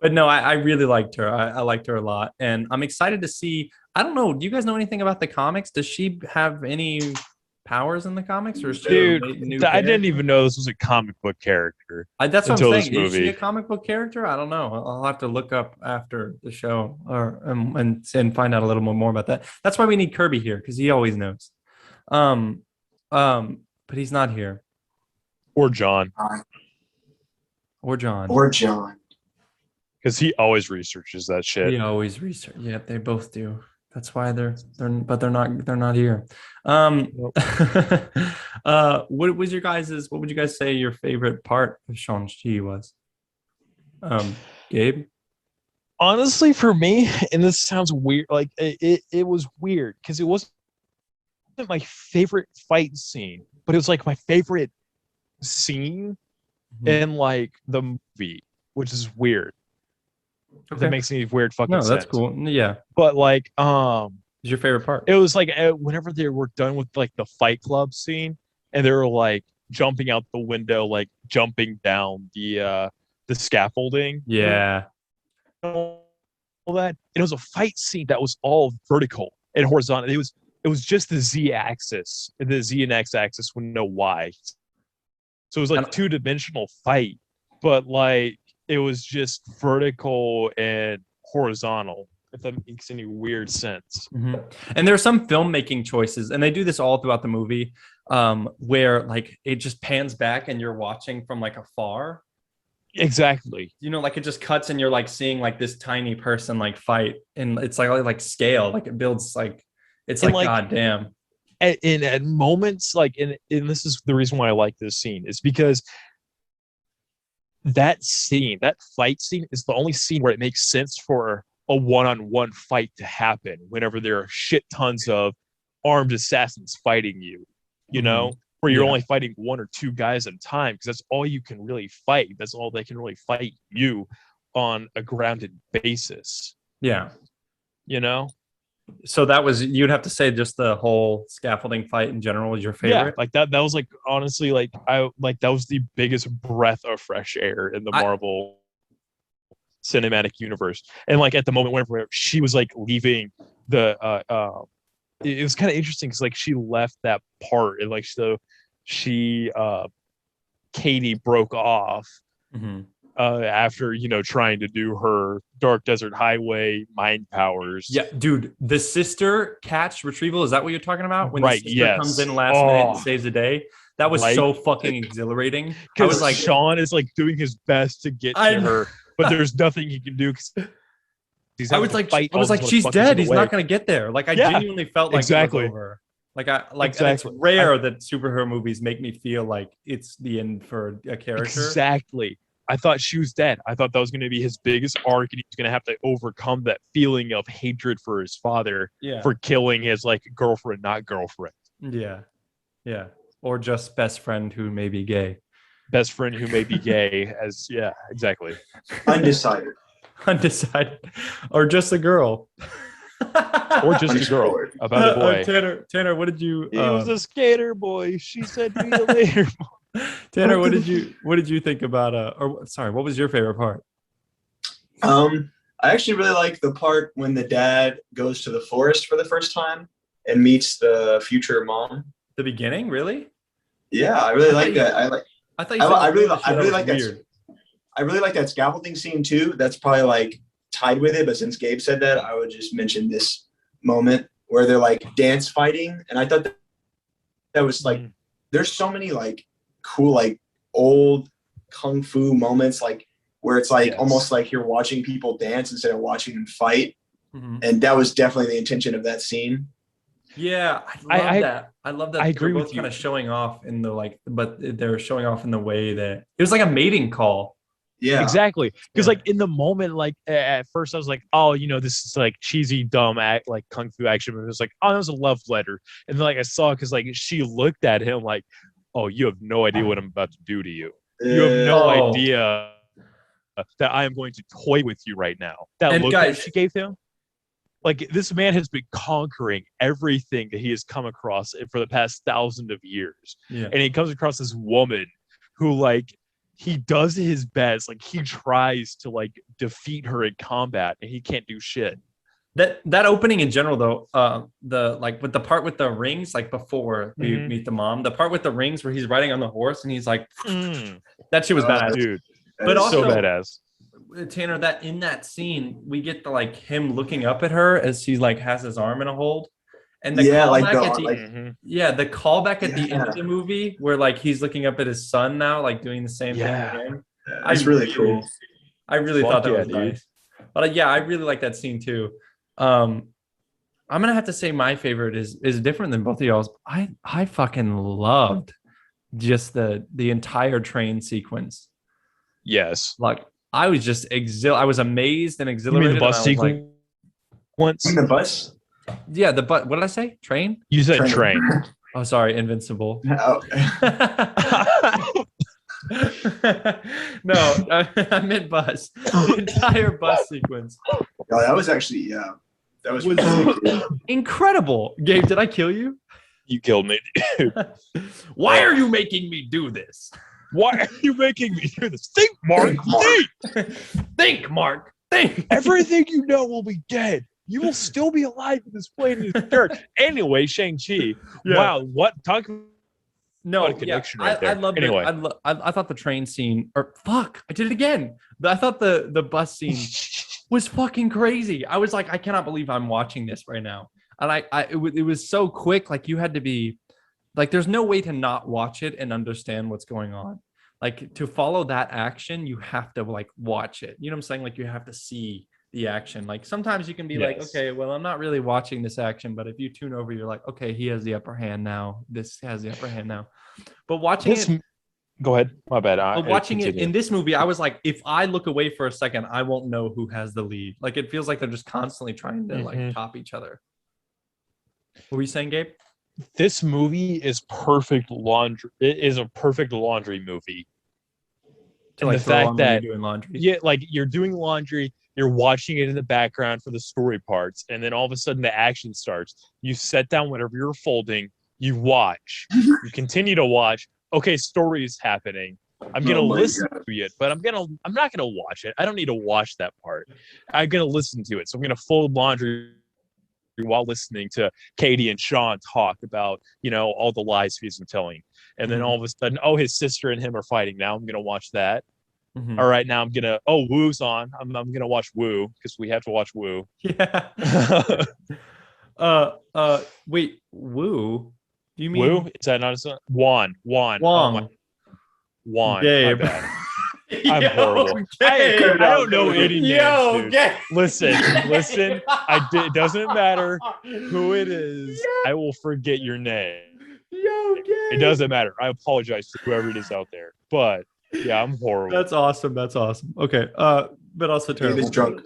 But no, I really liked her. I liked her a lot. And I'm excited to see. I don't know. Do you guys know anything about the comics? Does she have any powers in the comics? Or is she Dude, I didn't even know this was a comic book character. That's what I'm saying. Is she a comic book character? I don't know. I'll have to look up after the show and find out a little more about that. That's why we need Kirby here, because he always knows. But he's not here. Or John. Because he always researches that shit. He always research. Yeah, they both do. That's why they're not here. What was your guys's? What would you guys say your favorite part of SHANG CHI was? Gabe? Honestly, for me, and this sounds weird, like it was weird because it wasn't my favorite fight scene, but it was like my favorite scene in like the movie, which is weird. Okay. That makes any weird fucking sense. No, that's cool. Yeah. But like, is your favorite part? It was like whenever they were done with like the Fight Club scene, and they were like jumping out the window, like jumping down the scaffolding. Yeah. All that. And it was a fight scene that was all vertical and horizontal. It was just the Z-axis, and the Z and X-axis with no Y. So it was like two-dimensional fight, but like it was just vertical and horizontal, if that makes any weird sense. Mm-hmm. And there are some filmmaking choices, and they do this all throughout the movie, where like it just pans back and you're watching from like afar. Exactly. Like it just cuts and you're like seeing like this tiny person like fight, and it's like scale, like it builds like it's like god damn. At moments like and this is the reason why I like this scene is because that fight scene is the only scene where it makes sense for a one-on-one fight to happen whenever there are shit tons of armed assassins fighting you, know, where you're only fighting one or two guys at a time, because that's all you can really fight. That's all they can really fight you on a grounded basis. Yeah. So you'd have to say just the whole scaffolding fight in general was your favorite? Yeah, like that was like honestly like that was the biggest breath of fresh air in the Marvel cinematic universe. And like at the moment whenever she was like leaving the it was kind of interesting because like she left that part and like so she Katie broke off after trying to do her Dark Desert Highway mind powers. Yeah, dude, the sister catch retrieval, is that what you're talking about? When the sister comes in last minute and saves the day? That was so fucking exhilarating. I was like, Sean is like doing his best to get to her, but there's nothing he can do. I was like, she's dead. He's not gonna get there. Like I genuinely felt like it was over. Like it's rare that superhero movies make me feel like it's the end for a character. Exactly. I thought she was dead. I thought that was going to be his biggest arc, and he's going to have to overcome that feeling of hatred for his father for killing his like girlfriend, not girlfriend. Yeah. Or just best friend who may be gay. Best friend who may be gay, exactly. Undecided. Or just a girl. Or just a girl about a boy. Tanner, what did you? He was a skater boy. She said, "Be a later boy." Tanner, what did you think about what was your favorite part? I actually really like the part when the dad goes to the forest for the first time and meets the future mom. The beginning, really? Yeah, I really like that. I thought you said I really like that. weird. I really like that scaffolding scene too. That's probably like tied with it. But since Gabe said that, I would just mention this moment where they're like dance fighting, and I thought that was like, there's so many like cool like old kung fu moments, like where it's like almost like you're watching people dance instead of watching them fight. And that was definitely the intention of that scene. Yeah, I love that. I love that. I agree both with kind you. of showing off in the like, but they're showing off in the way that it was like a mating call. Yeah, exactly. Because like in the moment, like at first I was like, oh, this is like cheesy, dumb act, like kung fu action movie. It was like, oh, that was a love letter. And then like I saw, because like she looked at him like, oh, you have no idea what I'm about to do to you. You have no idea that I am going to toy with you right now. That look that she gave him. Like, this man has been conquering everything that he has come across for the past thousands of years. Yeah. And he comes across this woman who, like, he does his best. Like, he tries to, like, defeat her in combat, and he can't do shit. That opening in general, though, the like with the part with the rings, like before we meet the mom, the part with the rings where he's riding on the horse and he's like, that shit was badass. Dude, but also, so badass. Tanner, that in that scene we get the like him looking up at her as he like has his arm in a hold, and the the callback at the end of the movie where like he's looking up at his son now, like doing the same thing again. That's really cool. I really thought that was nice. But I really like that scene too. I'm gonna have to say my favorite is different than both of y'all's. I fucking loved just the entire train sequence. Yes, like. I was just I was amazed and exhilarated. You mean the bus sequence? Once in the bus? Yeah, the bus. What did I say? Train? You said train. Oh, sorry, Invincible. Oh. No, I meant bus. The entire bus sequence. Oh, that was actually that was incredible. Gabe, did I kill you? You killed me, dude. Why are you making me do this? Why are you making me do this? Think, Mark. Think. Think, Mark. Think. Everything you know will be dead. You will still be alive in this plane in the dirt. Anyway, Shang-Chi. Yeah. Wow. What? Talk about a connection right there. I loved anyway. it. I thought the train scene, or fuck, I did it again. I thought the bus scene was fucking crazy. I was like, I cannot believe I'm watching this right now. And it was so quick. Like you had to be, like, there's no way to not watch it and understand what's going on. Like to follow that action, you have to like watch it. You know what I'm saying? Like you have to see the action. Like sometimes you can be like, okay, well, I'm not really watching this action, but if you tune over, you're like, okay, he has the upper hand now. This has the upper hand now. But watching it, go ahead. My bad. But watching it in this movie, I was like, if I look away for a second, I won't know who has the lead. Like it feels like they're just constantly trying to like top each other. What were you saying, Gabe? This movie is perfect laundry. It is a perfect laundry movie. To like the fact that you're doing laundry. Yeah, like you're doing laundry, you're watching it in the background for the story parts, and then all of a sudden the action starts. You set down whatever you're folding, you watch, you continue to watch. Okay, story is happening. I'm gonna listen to it, but I'm not gonna watch it. I don't need to watch that part. I'm gonna listen to it. So I'm gonna fold laundry while listening to Katie and Sean talk about, all the lies he's been telling. And then all of a sudden, his sister and him are fighting. Now I'm going to watch that. All right, now I'm going to, Woo's on. I'm going to watch Woo because we have to watch Woo. Yeah. Wait, Woo? Do you mean Woo? Is that not a Juan? Wong. Juan. Gabe. My bad. I'm horrible. I don't know any names, dude. Listen. It doesn't matter who it is. I will forget your name. It doesn't matter. I apologize to whoever it is out there. But yeah, I'm horrible. That's awesome. Okay. But also terrible. He's drunk.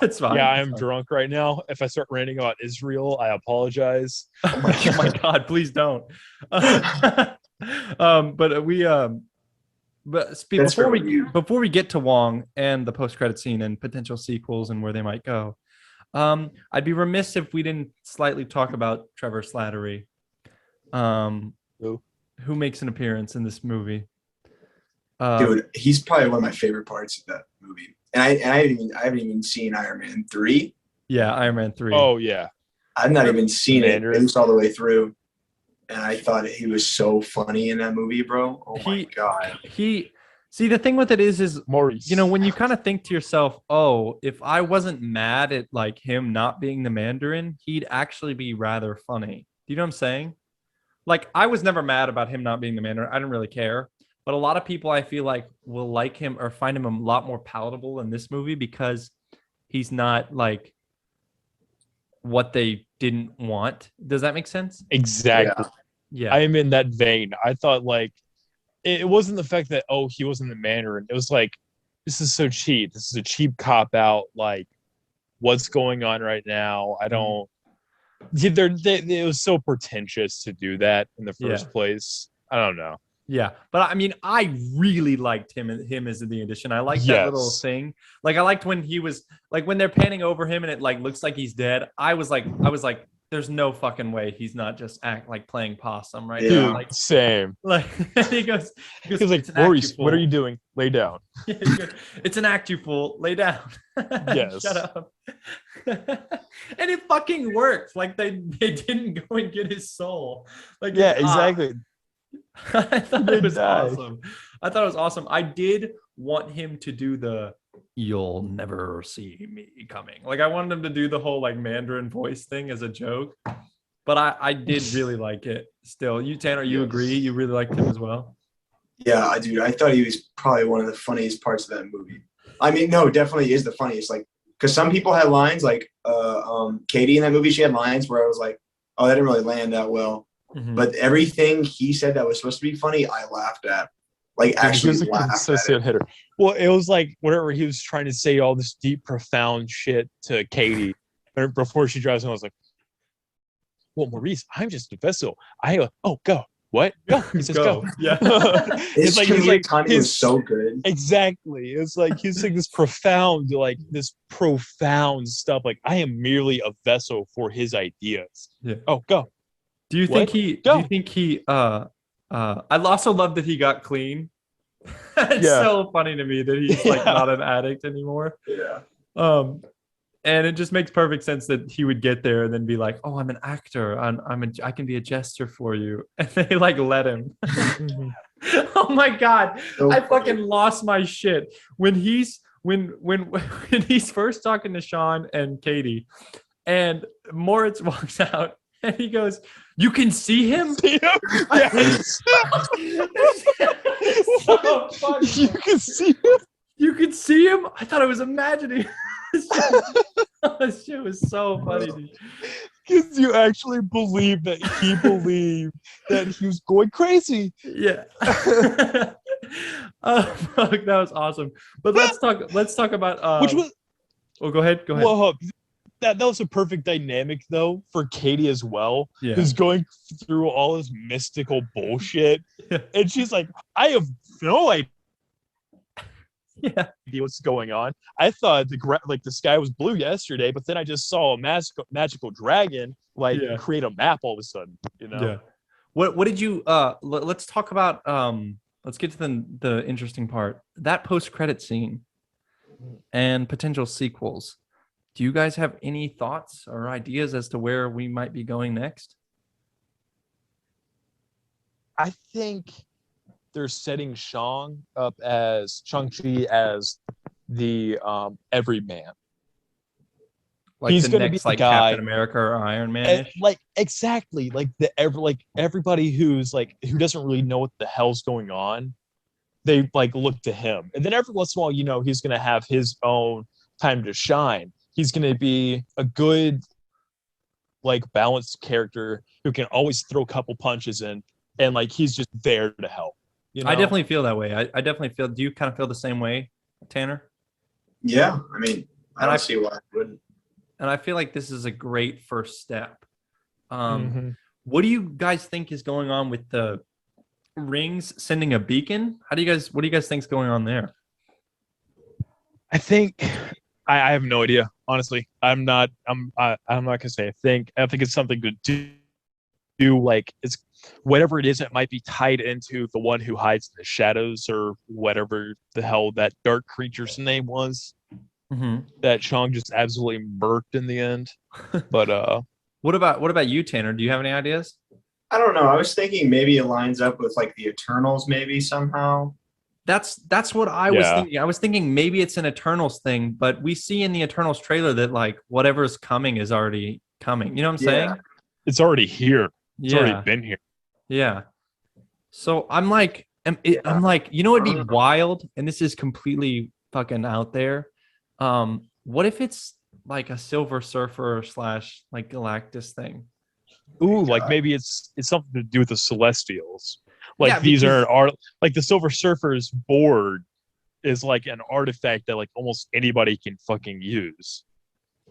It's fine. Yeah, I am drunk right now. If I start ranting about Israel, I apologize. Oh my God, please don't. But before we get to Wong and the post-credit scene and potential sequels and where they might go, I'd be remiss if we didn't slightly talk about Trevor Slattery, who makes an appearance in this movie. Dude, he's probably one of my favorite parts of that movie. And I haven't even seen Iron Man 3. Yeah, Iron Man 3. Oh yeah. I've not even seen it Mandarin. at least all the way through, and I thought he was so funny in that movie, bro. Oh my god. See, the thing with it is Maurice. you know, when you kind of think to yourself, oh, if I wasn't mad at like him not being the Mandarin, he'd actually be rather funny. Do you know what I'm saying? Like, I was never mad about him not being the Mandarin. I didn't really care. But a lot of people I feel like will like him or find him a lot more palatable in this movie because he's not like what they didn't want. Does that make sense? Exactly. Yeah. I am in that vein. I thought like it wasn't the fact that he wasn't the Mandarin. It was like this is so cheap. This is a cheap cop out. Like what's going on right now? I don't. It was so pretentious to do that in the first place. I don't know. Yeah, but I mean, I really liked him as the addition. I liked that little thing. Like, I liked when he was like when they're panning over him and it like looks like he's dead. I was like, there's no fucking way he's not just playing possum right Dude, now. Like, same. Like he goes like, Maurice, what are you doing? Lay down. It's an act, you fool. Lay down. Yes. Shut up. And it fucking worked. Like they didn't go and get his soul. Like exactly. I thought it was awesome. I did want him to do the "you'll never see me coming." Like I wanted him to do the whole like Mandarin voice thing as a joke. But I did really like it. Still, you Tanner, you agree? You really liked him as well? Yeah, dude. I thought he was probably one of the funniest parts of that movie. I mean, no, definitely is the funniest. Like, because some people had lines like Katie in that movie. She had lines where I was like, "Oh, that didn't really land that well." Mm-hmm. But everything he said that was supposed to be funny, I laughed at. Like, actually he was a consistent hitter. Well, it was like whenever he was trying to say all this deep, profound shit to Katie before she drives him, I was like, "Well, Maurice, I'm just a vessel. Go. What? Go." He says, "Go." Yeah. It's like his timing was so good. Exactly. It's like he's saying this profound stuff. Like, I am merely a vessel for his ideas. Yeah. Oh, go. Do you think I also love that he got clean. It's so funny to me that he's like not an addict anymore. Yeah. And it just makes perfect sense that he would get there and then be like, "Oh, I'm an actor. I can be a jester for you." And they like let him. Oh my god. So I fucking lost my shit when he's first talking to Sean and Katie and Moritz walks out and he goes, "You can see him?" Yes. So funny. You can see him? You could see him? I thought I was imagining. This shit was so funny, dude. Because you actually believe that he believed that he was going crazy. Yeah. Oh, fuck, that was awesome. But let's talk about which was. Oh, go ahead. Well, that was a perfect dynamic though for Katie as well. Yeah. Who's going through all this mystical bullshit, and she's like, "I have no idea." Yeah, what's going on. I thought the sky was blue yesterday, but then I just saw a magical dragon create a map all of a sudden. You know. Yeah. What did you? Let's talk about. Let's get to the interesting part. That post-credit scene and potential sequels. Do you guys have any thoughts or ideas as to where we might be going next? I think they're setting Shang Chi as the everyman. Like he's going to be like guy, Captain America or Iron Man. Like exactly, like everybody who doesn't really know what the hell's going on, they like look to him. And then every once in a while, he's going to have his own time to shine. He's going to be a good, like, balanced character who can always throw a couple punches in, and like he's just there to help. I definitely feel that way. I definitely feel. Do you kind of feel the same way, Tanner? Yeah, I mean, I don't see why I wouldn't. And I feel like this is a great first step. What do you guys think is going on with the rings sending a beacon? What do you guys think is going on there? I think I have no idea. Honestly, I'm not gonna say. I think it's something to do like it's whatever it is. It might be tied into the one who hides in the shadows or whatever the hell that dark creature's name was. That Shang just absolutely murked in the end. But What about you, Tanner? Do you have any ideas? I don't know. I was thinking maybe it lines up with like the Eternals, maybe somehow. That's what I was thinking. I was thinking maybe it's an Eternals thing, but we see in the Eternals trailer that like whatever's coming is already coming. You know what I'm saying? It's already here. It's Yeah. already been here. Yeah. So I'm like, I'm like, you know, it'd be wild, and this is completely fucking out there. What if it's like a Silver Surfer / like Galactus thing? Ooh, like maybe it's something to do with the Celestials. Like Yeah, these because- are like the Silver Surfer's board is like an artifact that like almost anybody can fucking use.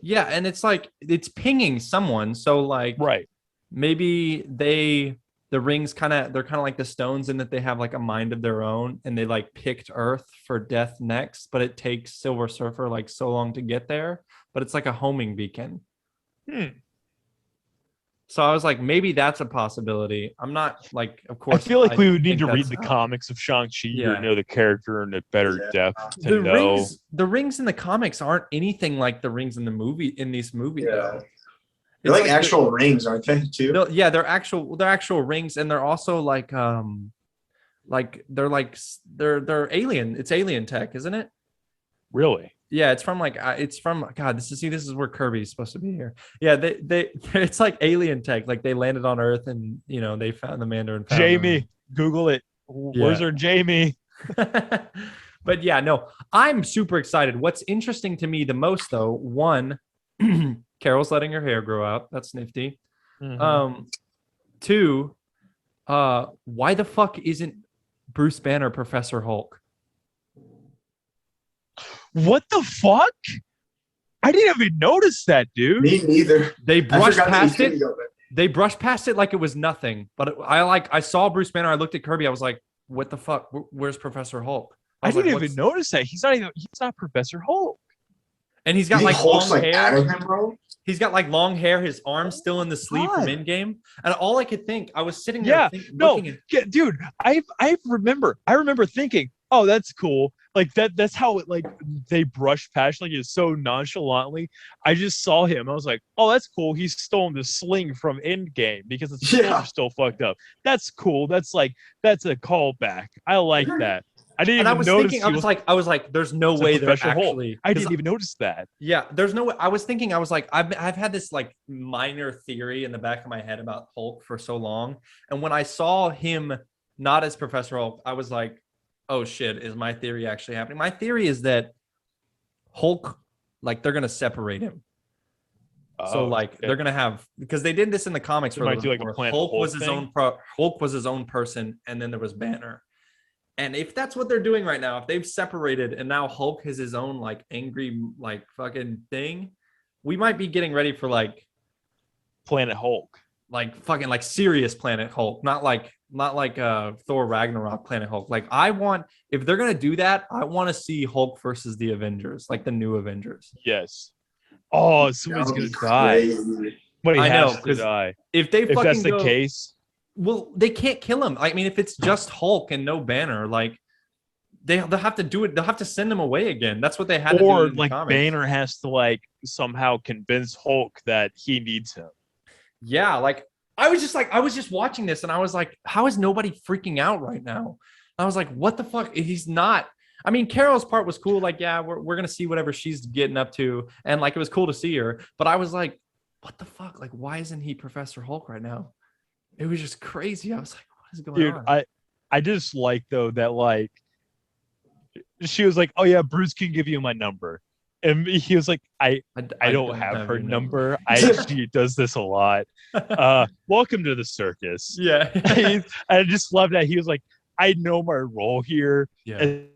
Yeah, and it's like it's pinging someone. So like, Right. maybe the rings they're kind of like the stones in that they have like a mind of their own, and they like picked Earth for death next, but it takes Silver Surfer like so long to get there, but it's like a homing beacon. So I was like, maybe that's a possibility. I'm not like, of course. I feel like we would need think to read that's- the comics of Shang-Chi Yeah. to know the character in a better depth to The know. rings in the comics aren't anything like the rings in this movie. Yeah. Though. They're It's like actual rings, aren't they? Too. Yeah, they're actual rings, and they're also like they're alien. It's alien tech, isn't it? Really? Yeah, it's from God. This is where Kirby's supposed to be here. Yeah, they it's like alien tech. Like they landed on Earth, and you know they found the Mandarin. Jamie, Google it. Where's our Jamie? But yeah, no, I'm super excited. What's interesting to me the most, though, one, Carol's letting her hair grow out. That's nifty. Mhm. Two, why the fuck isn't Bruce Banner Professor Hulk? What the fuck? I didn't even notice that, dude. Me neither. They brushed I forgot that past he it. couldn't go back. They brushed past it like it was nothing. But I saw Bruce Banner. I looked at Kirby. I was like, what the fuck? Where's Professor Hulk? I was like, didn't even notice that. He's not Professor Hulk. And he's You got think like Hulk's long like out hair. of him, bro? He's got like long hair. His arm's still in the sleeve from God. Endgame. And all I could think, I was sitting there Yeah, looking at. Yeah, dude, I remember thinking, oh, that's cool. Like that's how it like they brushed past like it so nonchalantly. I just saw him. I was like, oh, that's cool. He's stolen the sling from Endgame because the slinger still fucked up. That's cool. That's a callback. I like that. I didn't And I even was notice. thinking, I was like, there's no way they're Professor Hulk. actually. I didn't even notice that. Yeah, there's no way. I was thinking, I was like, I've had this like minor theory in the back of my head about Hulk for so long, and when I saw him not as Professor Hulk, I was like, oh shit, is my theory actually happening? My theory is that Hulk, like they're gonna separate him. So like they're gonna have, because they did this in the comics. They might do like a Planet Hulk Hulk was his thing. Hulk was his own person, and then there was Banner. And if that's what they're doing right now, if they've separated and now Hulk has his own like angry like fucking thing, we might be getting ready for like Planet Hulk. like fucking like serious Planet Hulk, not like Thor Ragnarok Planet Hulk. Like if they're gonna do that, I want to see Hulk versus the Avengers, like the new Avengers. Yes. Oh, somebody's That would gonna be die. crazy. But he I know, has to 'cause die. If they If fucking that's the go, case, well, they can't kill him. I mean, if it's just Hulk and no Banner, like they'll have to do it. They'll have to send him away again. That's what they had to do or in the like comics. Banner has to like somehow convince Hulk that he needs him. Yeah, like I was just watching this and I was like, how is nobody freaking out right now? I was like, what the fuck? He's not. I mean, Carol's part was cool. Like, yeah, we're gonna see whatever she's getting up to, and like it was cool to see her. But I was like, what the fuck? Like, why isn't he Professor Hulk right now? It was just crazy. I was like, what is going on? Dude, I just like though that like she was like, oh yeah, Bruce can give you my number. And he was like, I don't have her your number. She does this a lot. Welcome to the circus. Yeah. I just love that. He was like, I know my role here. Yeah. And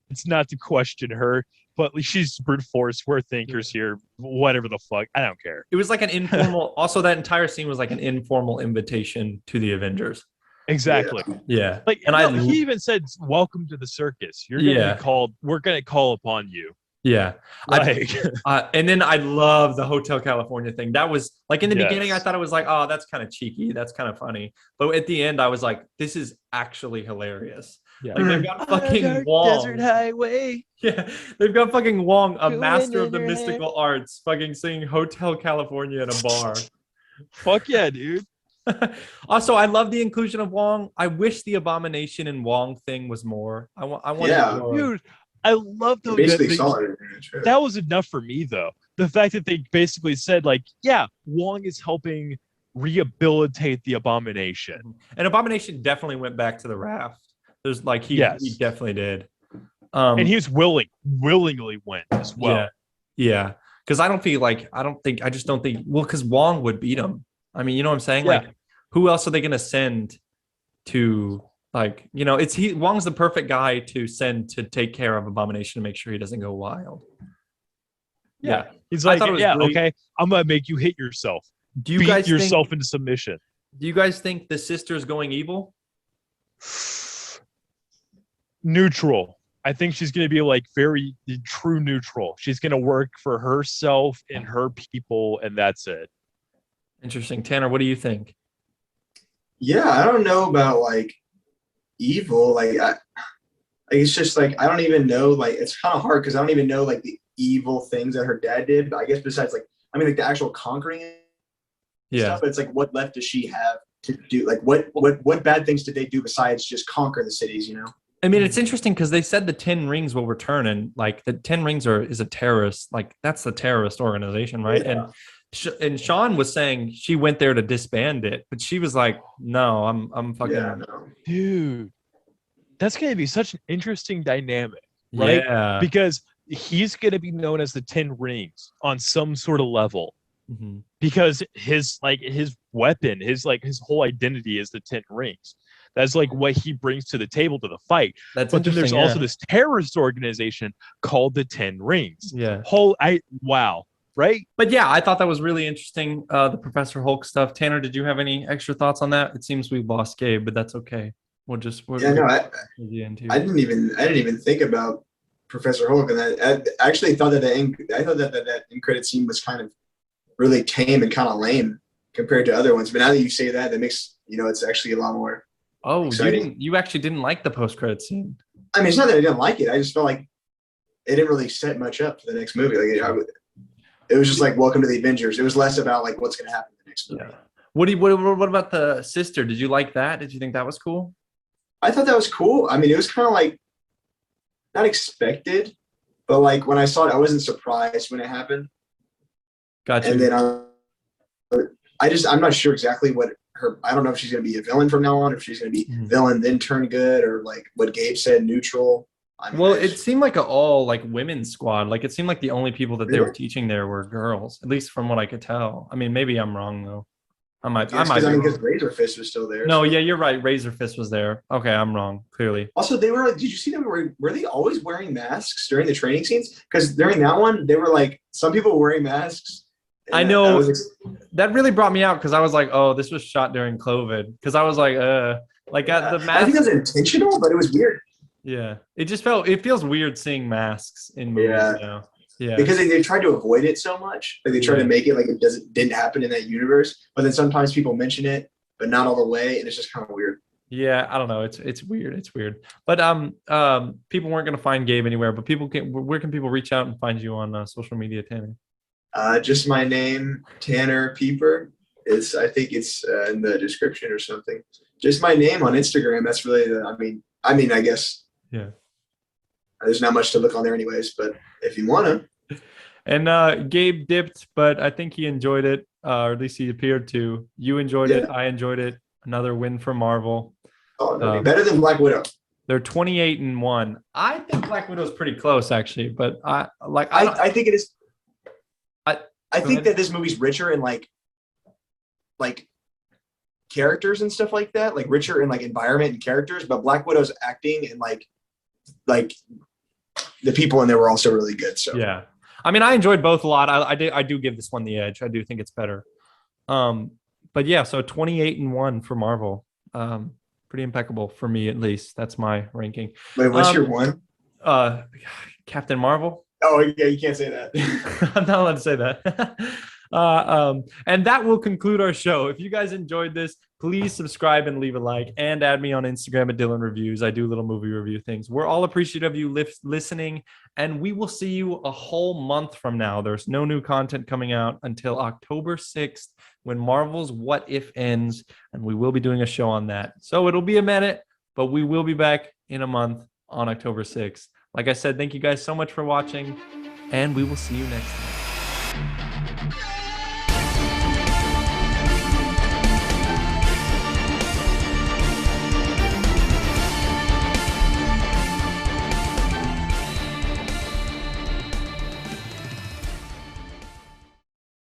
it's not to question her, but she's brute force. We're thinkers here. Whatever the fuck. I don't care. It was like an informal. Also, that entire scene was like an informal invitation to the Avengers. Exactly. Yeah. Like, And no, he even said, welcome to the circus. You're gonna be called, we're gonna call upon you. Yeah. Like, And then I love the Hotel California thing. That was like in the Yes. beginning, I thought it was like, oh, that's kind of cheeky. That's kind of funny. But at the end, I was like, this is actually hilarious. yeah. Like they've got fucking Wong. Desert highway. Yeah, they've got fucking Wong, a Going master of in the your mystical arts, fucking singing Hotel California in a bar. Fuck yeah, dude. Also, I love the inclusion of Wong. I wish the Abomination and Wong thing was more. I wanted Yeah. more. Dude, I love They though basically saw it in the trailer. that was enough for me though. The fact that they basically said like, yeah, Wong is helping rehabilitate the Abomination. And Abomination definitely went back to the raft. There's like he definitely did. And he was willingly went as well. Yeah. Because I just don't think, well, because Wong would beat him. I mean, you know what I'm saying? Yeah. Like, who else are they going to send to, like, you know, Wong's the perfect guy to send to take care of Abomination to make sure he doesn't go wild. Yeah. He's like, yeah, great. okay, I'm going to make you hit yourself. Do you guys yourself into submission. Do you guys think the sister's going evil? Neutral. I think she's going to be like very true neutral. She's going to work for herself and her people, and that's it. Interesting. Tanner, what do you think? Yeah, I don't know about like evil. Like it's just like I don't even know. Like it's kind of hard because I don't even know like the evil things that her dad did. But I guess besides like like the actual conquering stuff, it's like what left does she have to do? Like what bad things did they do besides just conquer the cities? You know. I mean, it's interesting because they said the 10 Rings will return, and like the 10 Rings is a terrorist, like that's the terrorist organization, right? Yeah. And Sean was saying she went there to disband it, but she was like, "No, I'm fucking." Yeah, no. Dude, that's gonna be such an interesting dynamic, right? Yeah, because he's gonna be known as the 10 Rings on some sort of level, mm-hmm. because his weapon, his whole identity is the 10 Rings. That's like what he brings to the table to the fight. But then there's also this terrorist organization called the 10 Rings. Yeah. Wow. Right. But yeah, I thought that was really interesting. The Professor Hulk stuff. Tanner, did you have any extra thoughts on that? It seems we lost Gabe, but that's okay. I didn't even think about Professor Hulk, and I actually thought that that end credit scene was kind of really tame and kind of lame compared to other ones. But now that you say that makes it's actually a lot more. Oh, exciting. You actually didn't like the post-credit scene? I mean, it's not that I didn't like it. I just felt like it didn't really set much up for the next movie. Like it was just like Welcome to the Avengers. It was less about like what's going to happen in the next movie. Yeah. What about the sister? Did you like that? Did you think that was cool? I thought that was cool. I mean, it was kind of like not expected, but like when I saw it, I wasn't surprised when it happened. Gotcha. And then I'm not sure exactly what I don't know if she's going to be a villain from now on, if she's going to be villain then turn good, or like what Gabe said, neutral. It seemed like an all like women's squad. Like it seemed like the only people that they were teaching there were girls, at least from what I could tell. I mean, maybe I'm wrong though. I might. Because Razor Fist was still there. No, yeah, you're right. Razor Fist was there. Okay, I'm wrong. Clearly. Also, they were like, did you see them? Were they always wearing masks during the training scenes? Because during that one, they were like, some people were wearing masks. I know that really brought me out because I was like, oh, this was shot during COVID. Because I was like, the mask. I think it was intentional, but it was weird. Yeah, it feels weird seeing masks in movies now. Yeah, because they tried to avoid it so much. Like they tried to make it like it didn't happen in that universe. But then sometimes people mention it, but not all the way, and it's just kind of weird. Yeah, I don't know. It's weird. It's weird. But people weren't gonna find Gabe anywhere. But where can people reach out and find you on social media, Tanner? Just my name, Tanner Pieper. I think it's in the description or something. Just my name on Instagram. That's really I guess. Yeah. There's not much to look on there anyways, but if you want to. And Gabe dipped, but I think he enjoyed it, or at least he appeared to. You enjoyed it. I enjoyed it. Another win for Marvel. Oh, no, better than Black Widow. They're 28-1. I think Black Widow's pretty close, actually, but I think it is. I think that this movie's richer in like characters and stuff like that, like richer in like environment and characters, but Black Widow's acting and like the people in there were also really good. So yeah, I mean, I enjoyed both a lot. I do give this one the edge. I do think it's better. But yeah, so 28-1 for Marvel. Pretty impeccable for me, at least. That's my ranking. Wait, what's your one? Captain Marvel. Oh yeah, you can't say that. I'm not allowed to say that. And that will conclude our show. If you guys enjoyed this, Please subscribe and leave a like, and add me on Instagram at Dylan Reviews. I do little movie review things. We're all appreciative of you listening, and we will see you a whole month from now. There's no new content coming out until October 6th when Marvel's What If ends, and we will be doing a show on that. So it'll be a minute, but we will be back in a month on October 6th. Like I said, thank you guys so much for watching, and we will see you next time.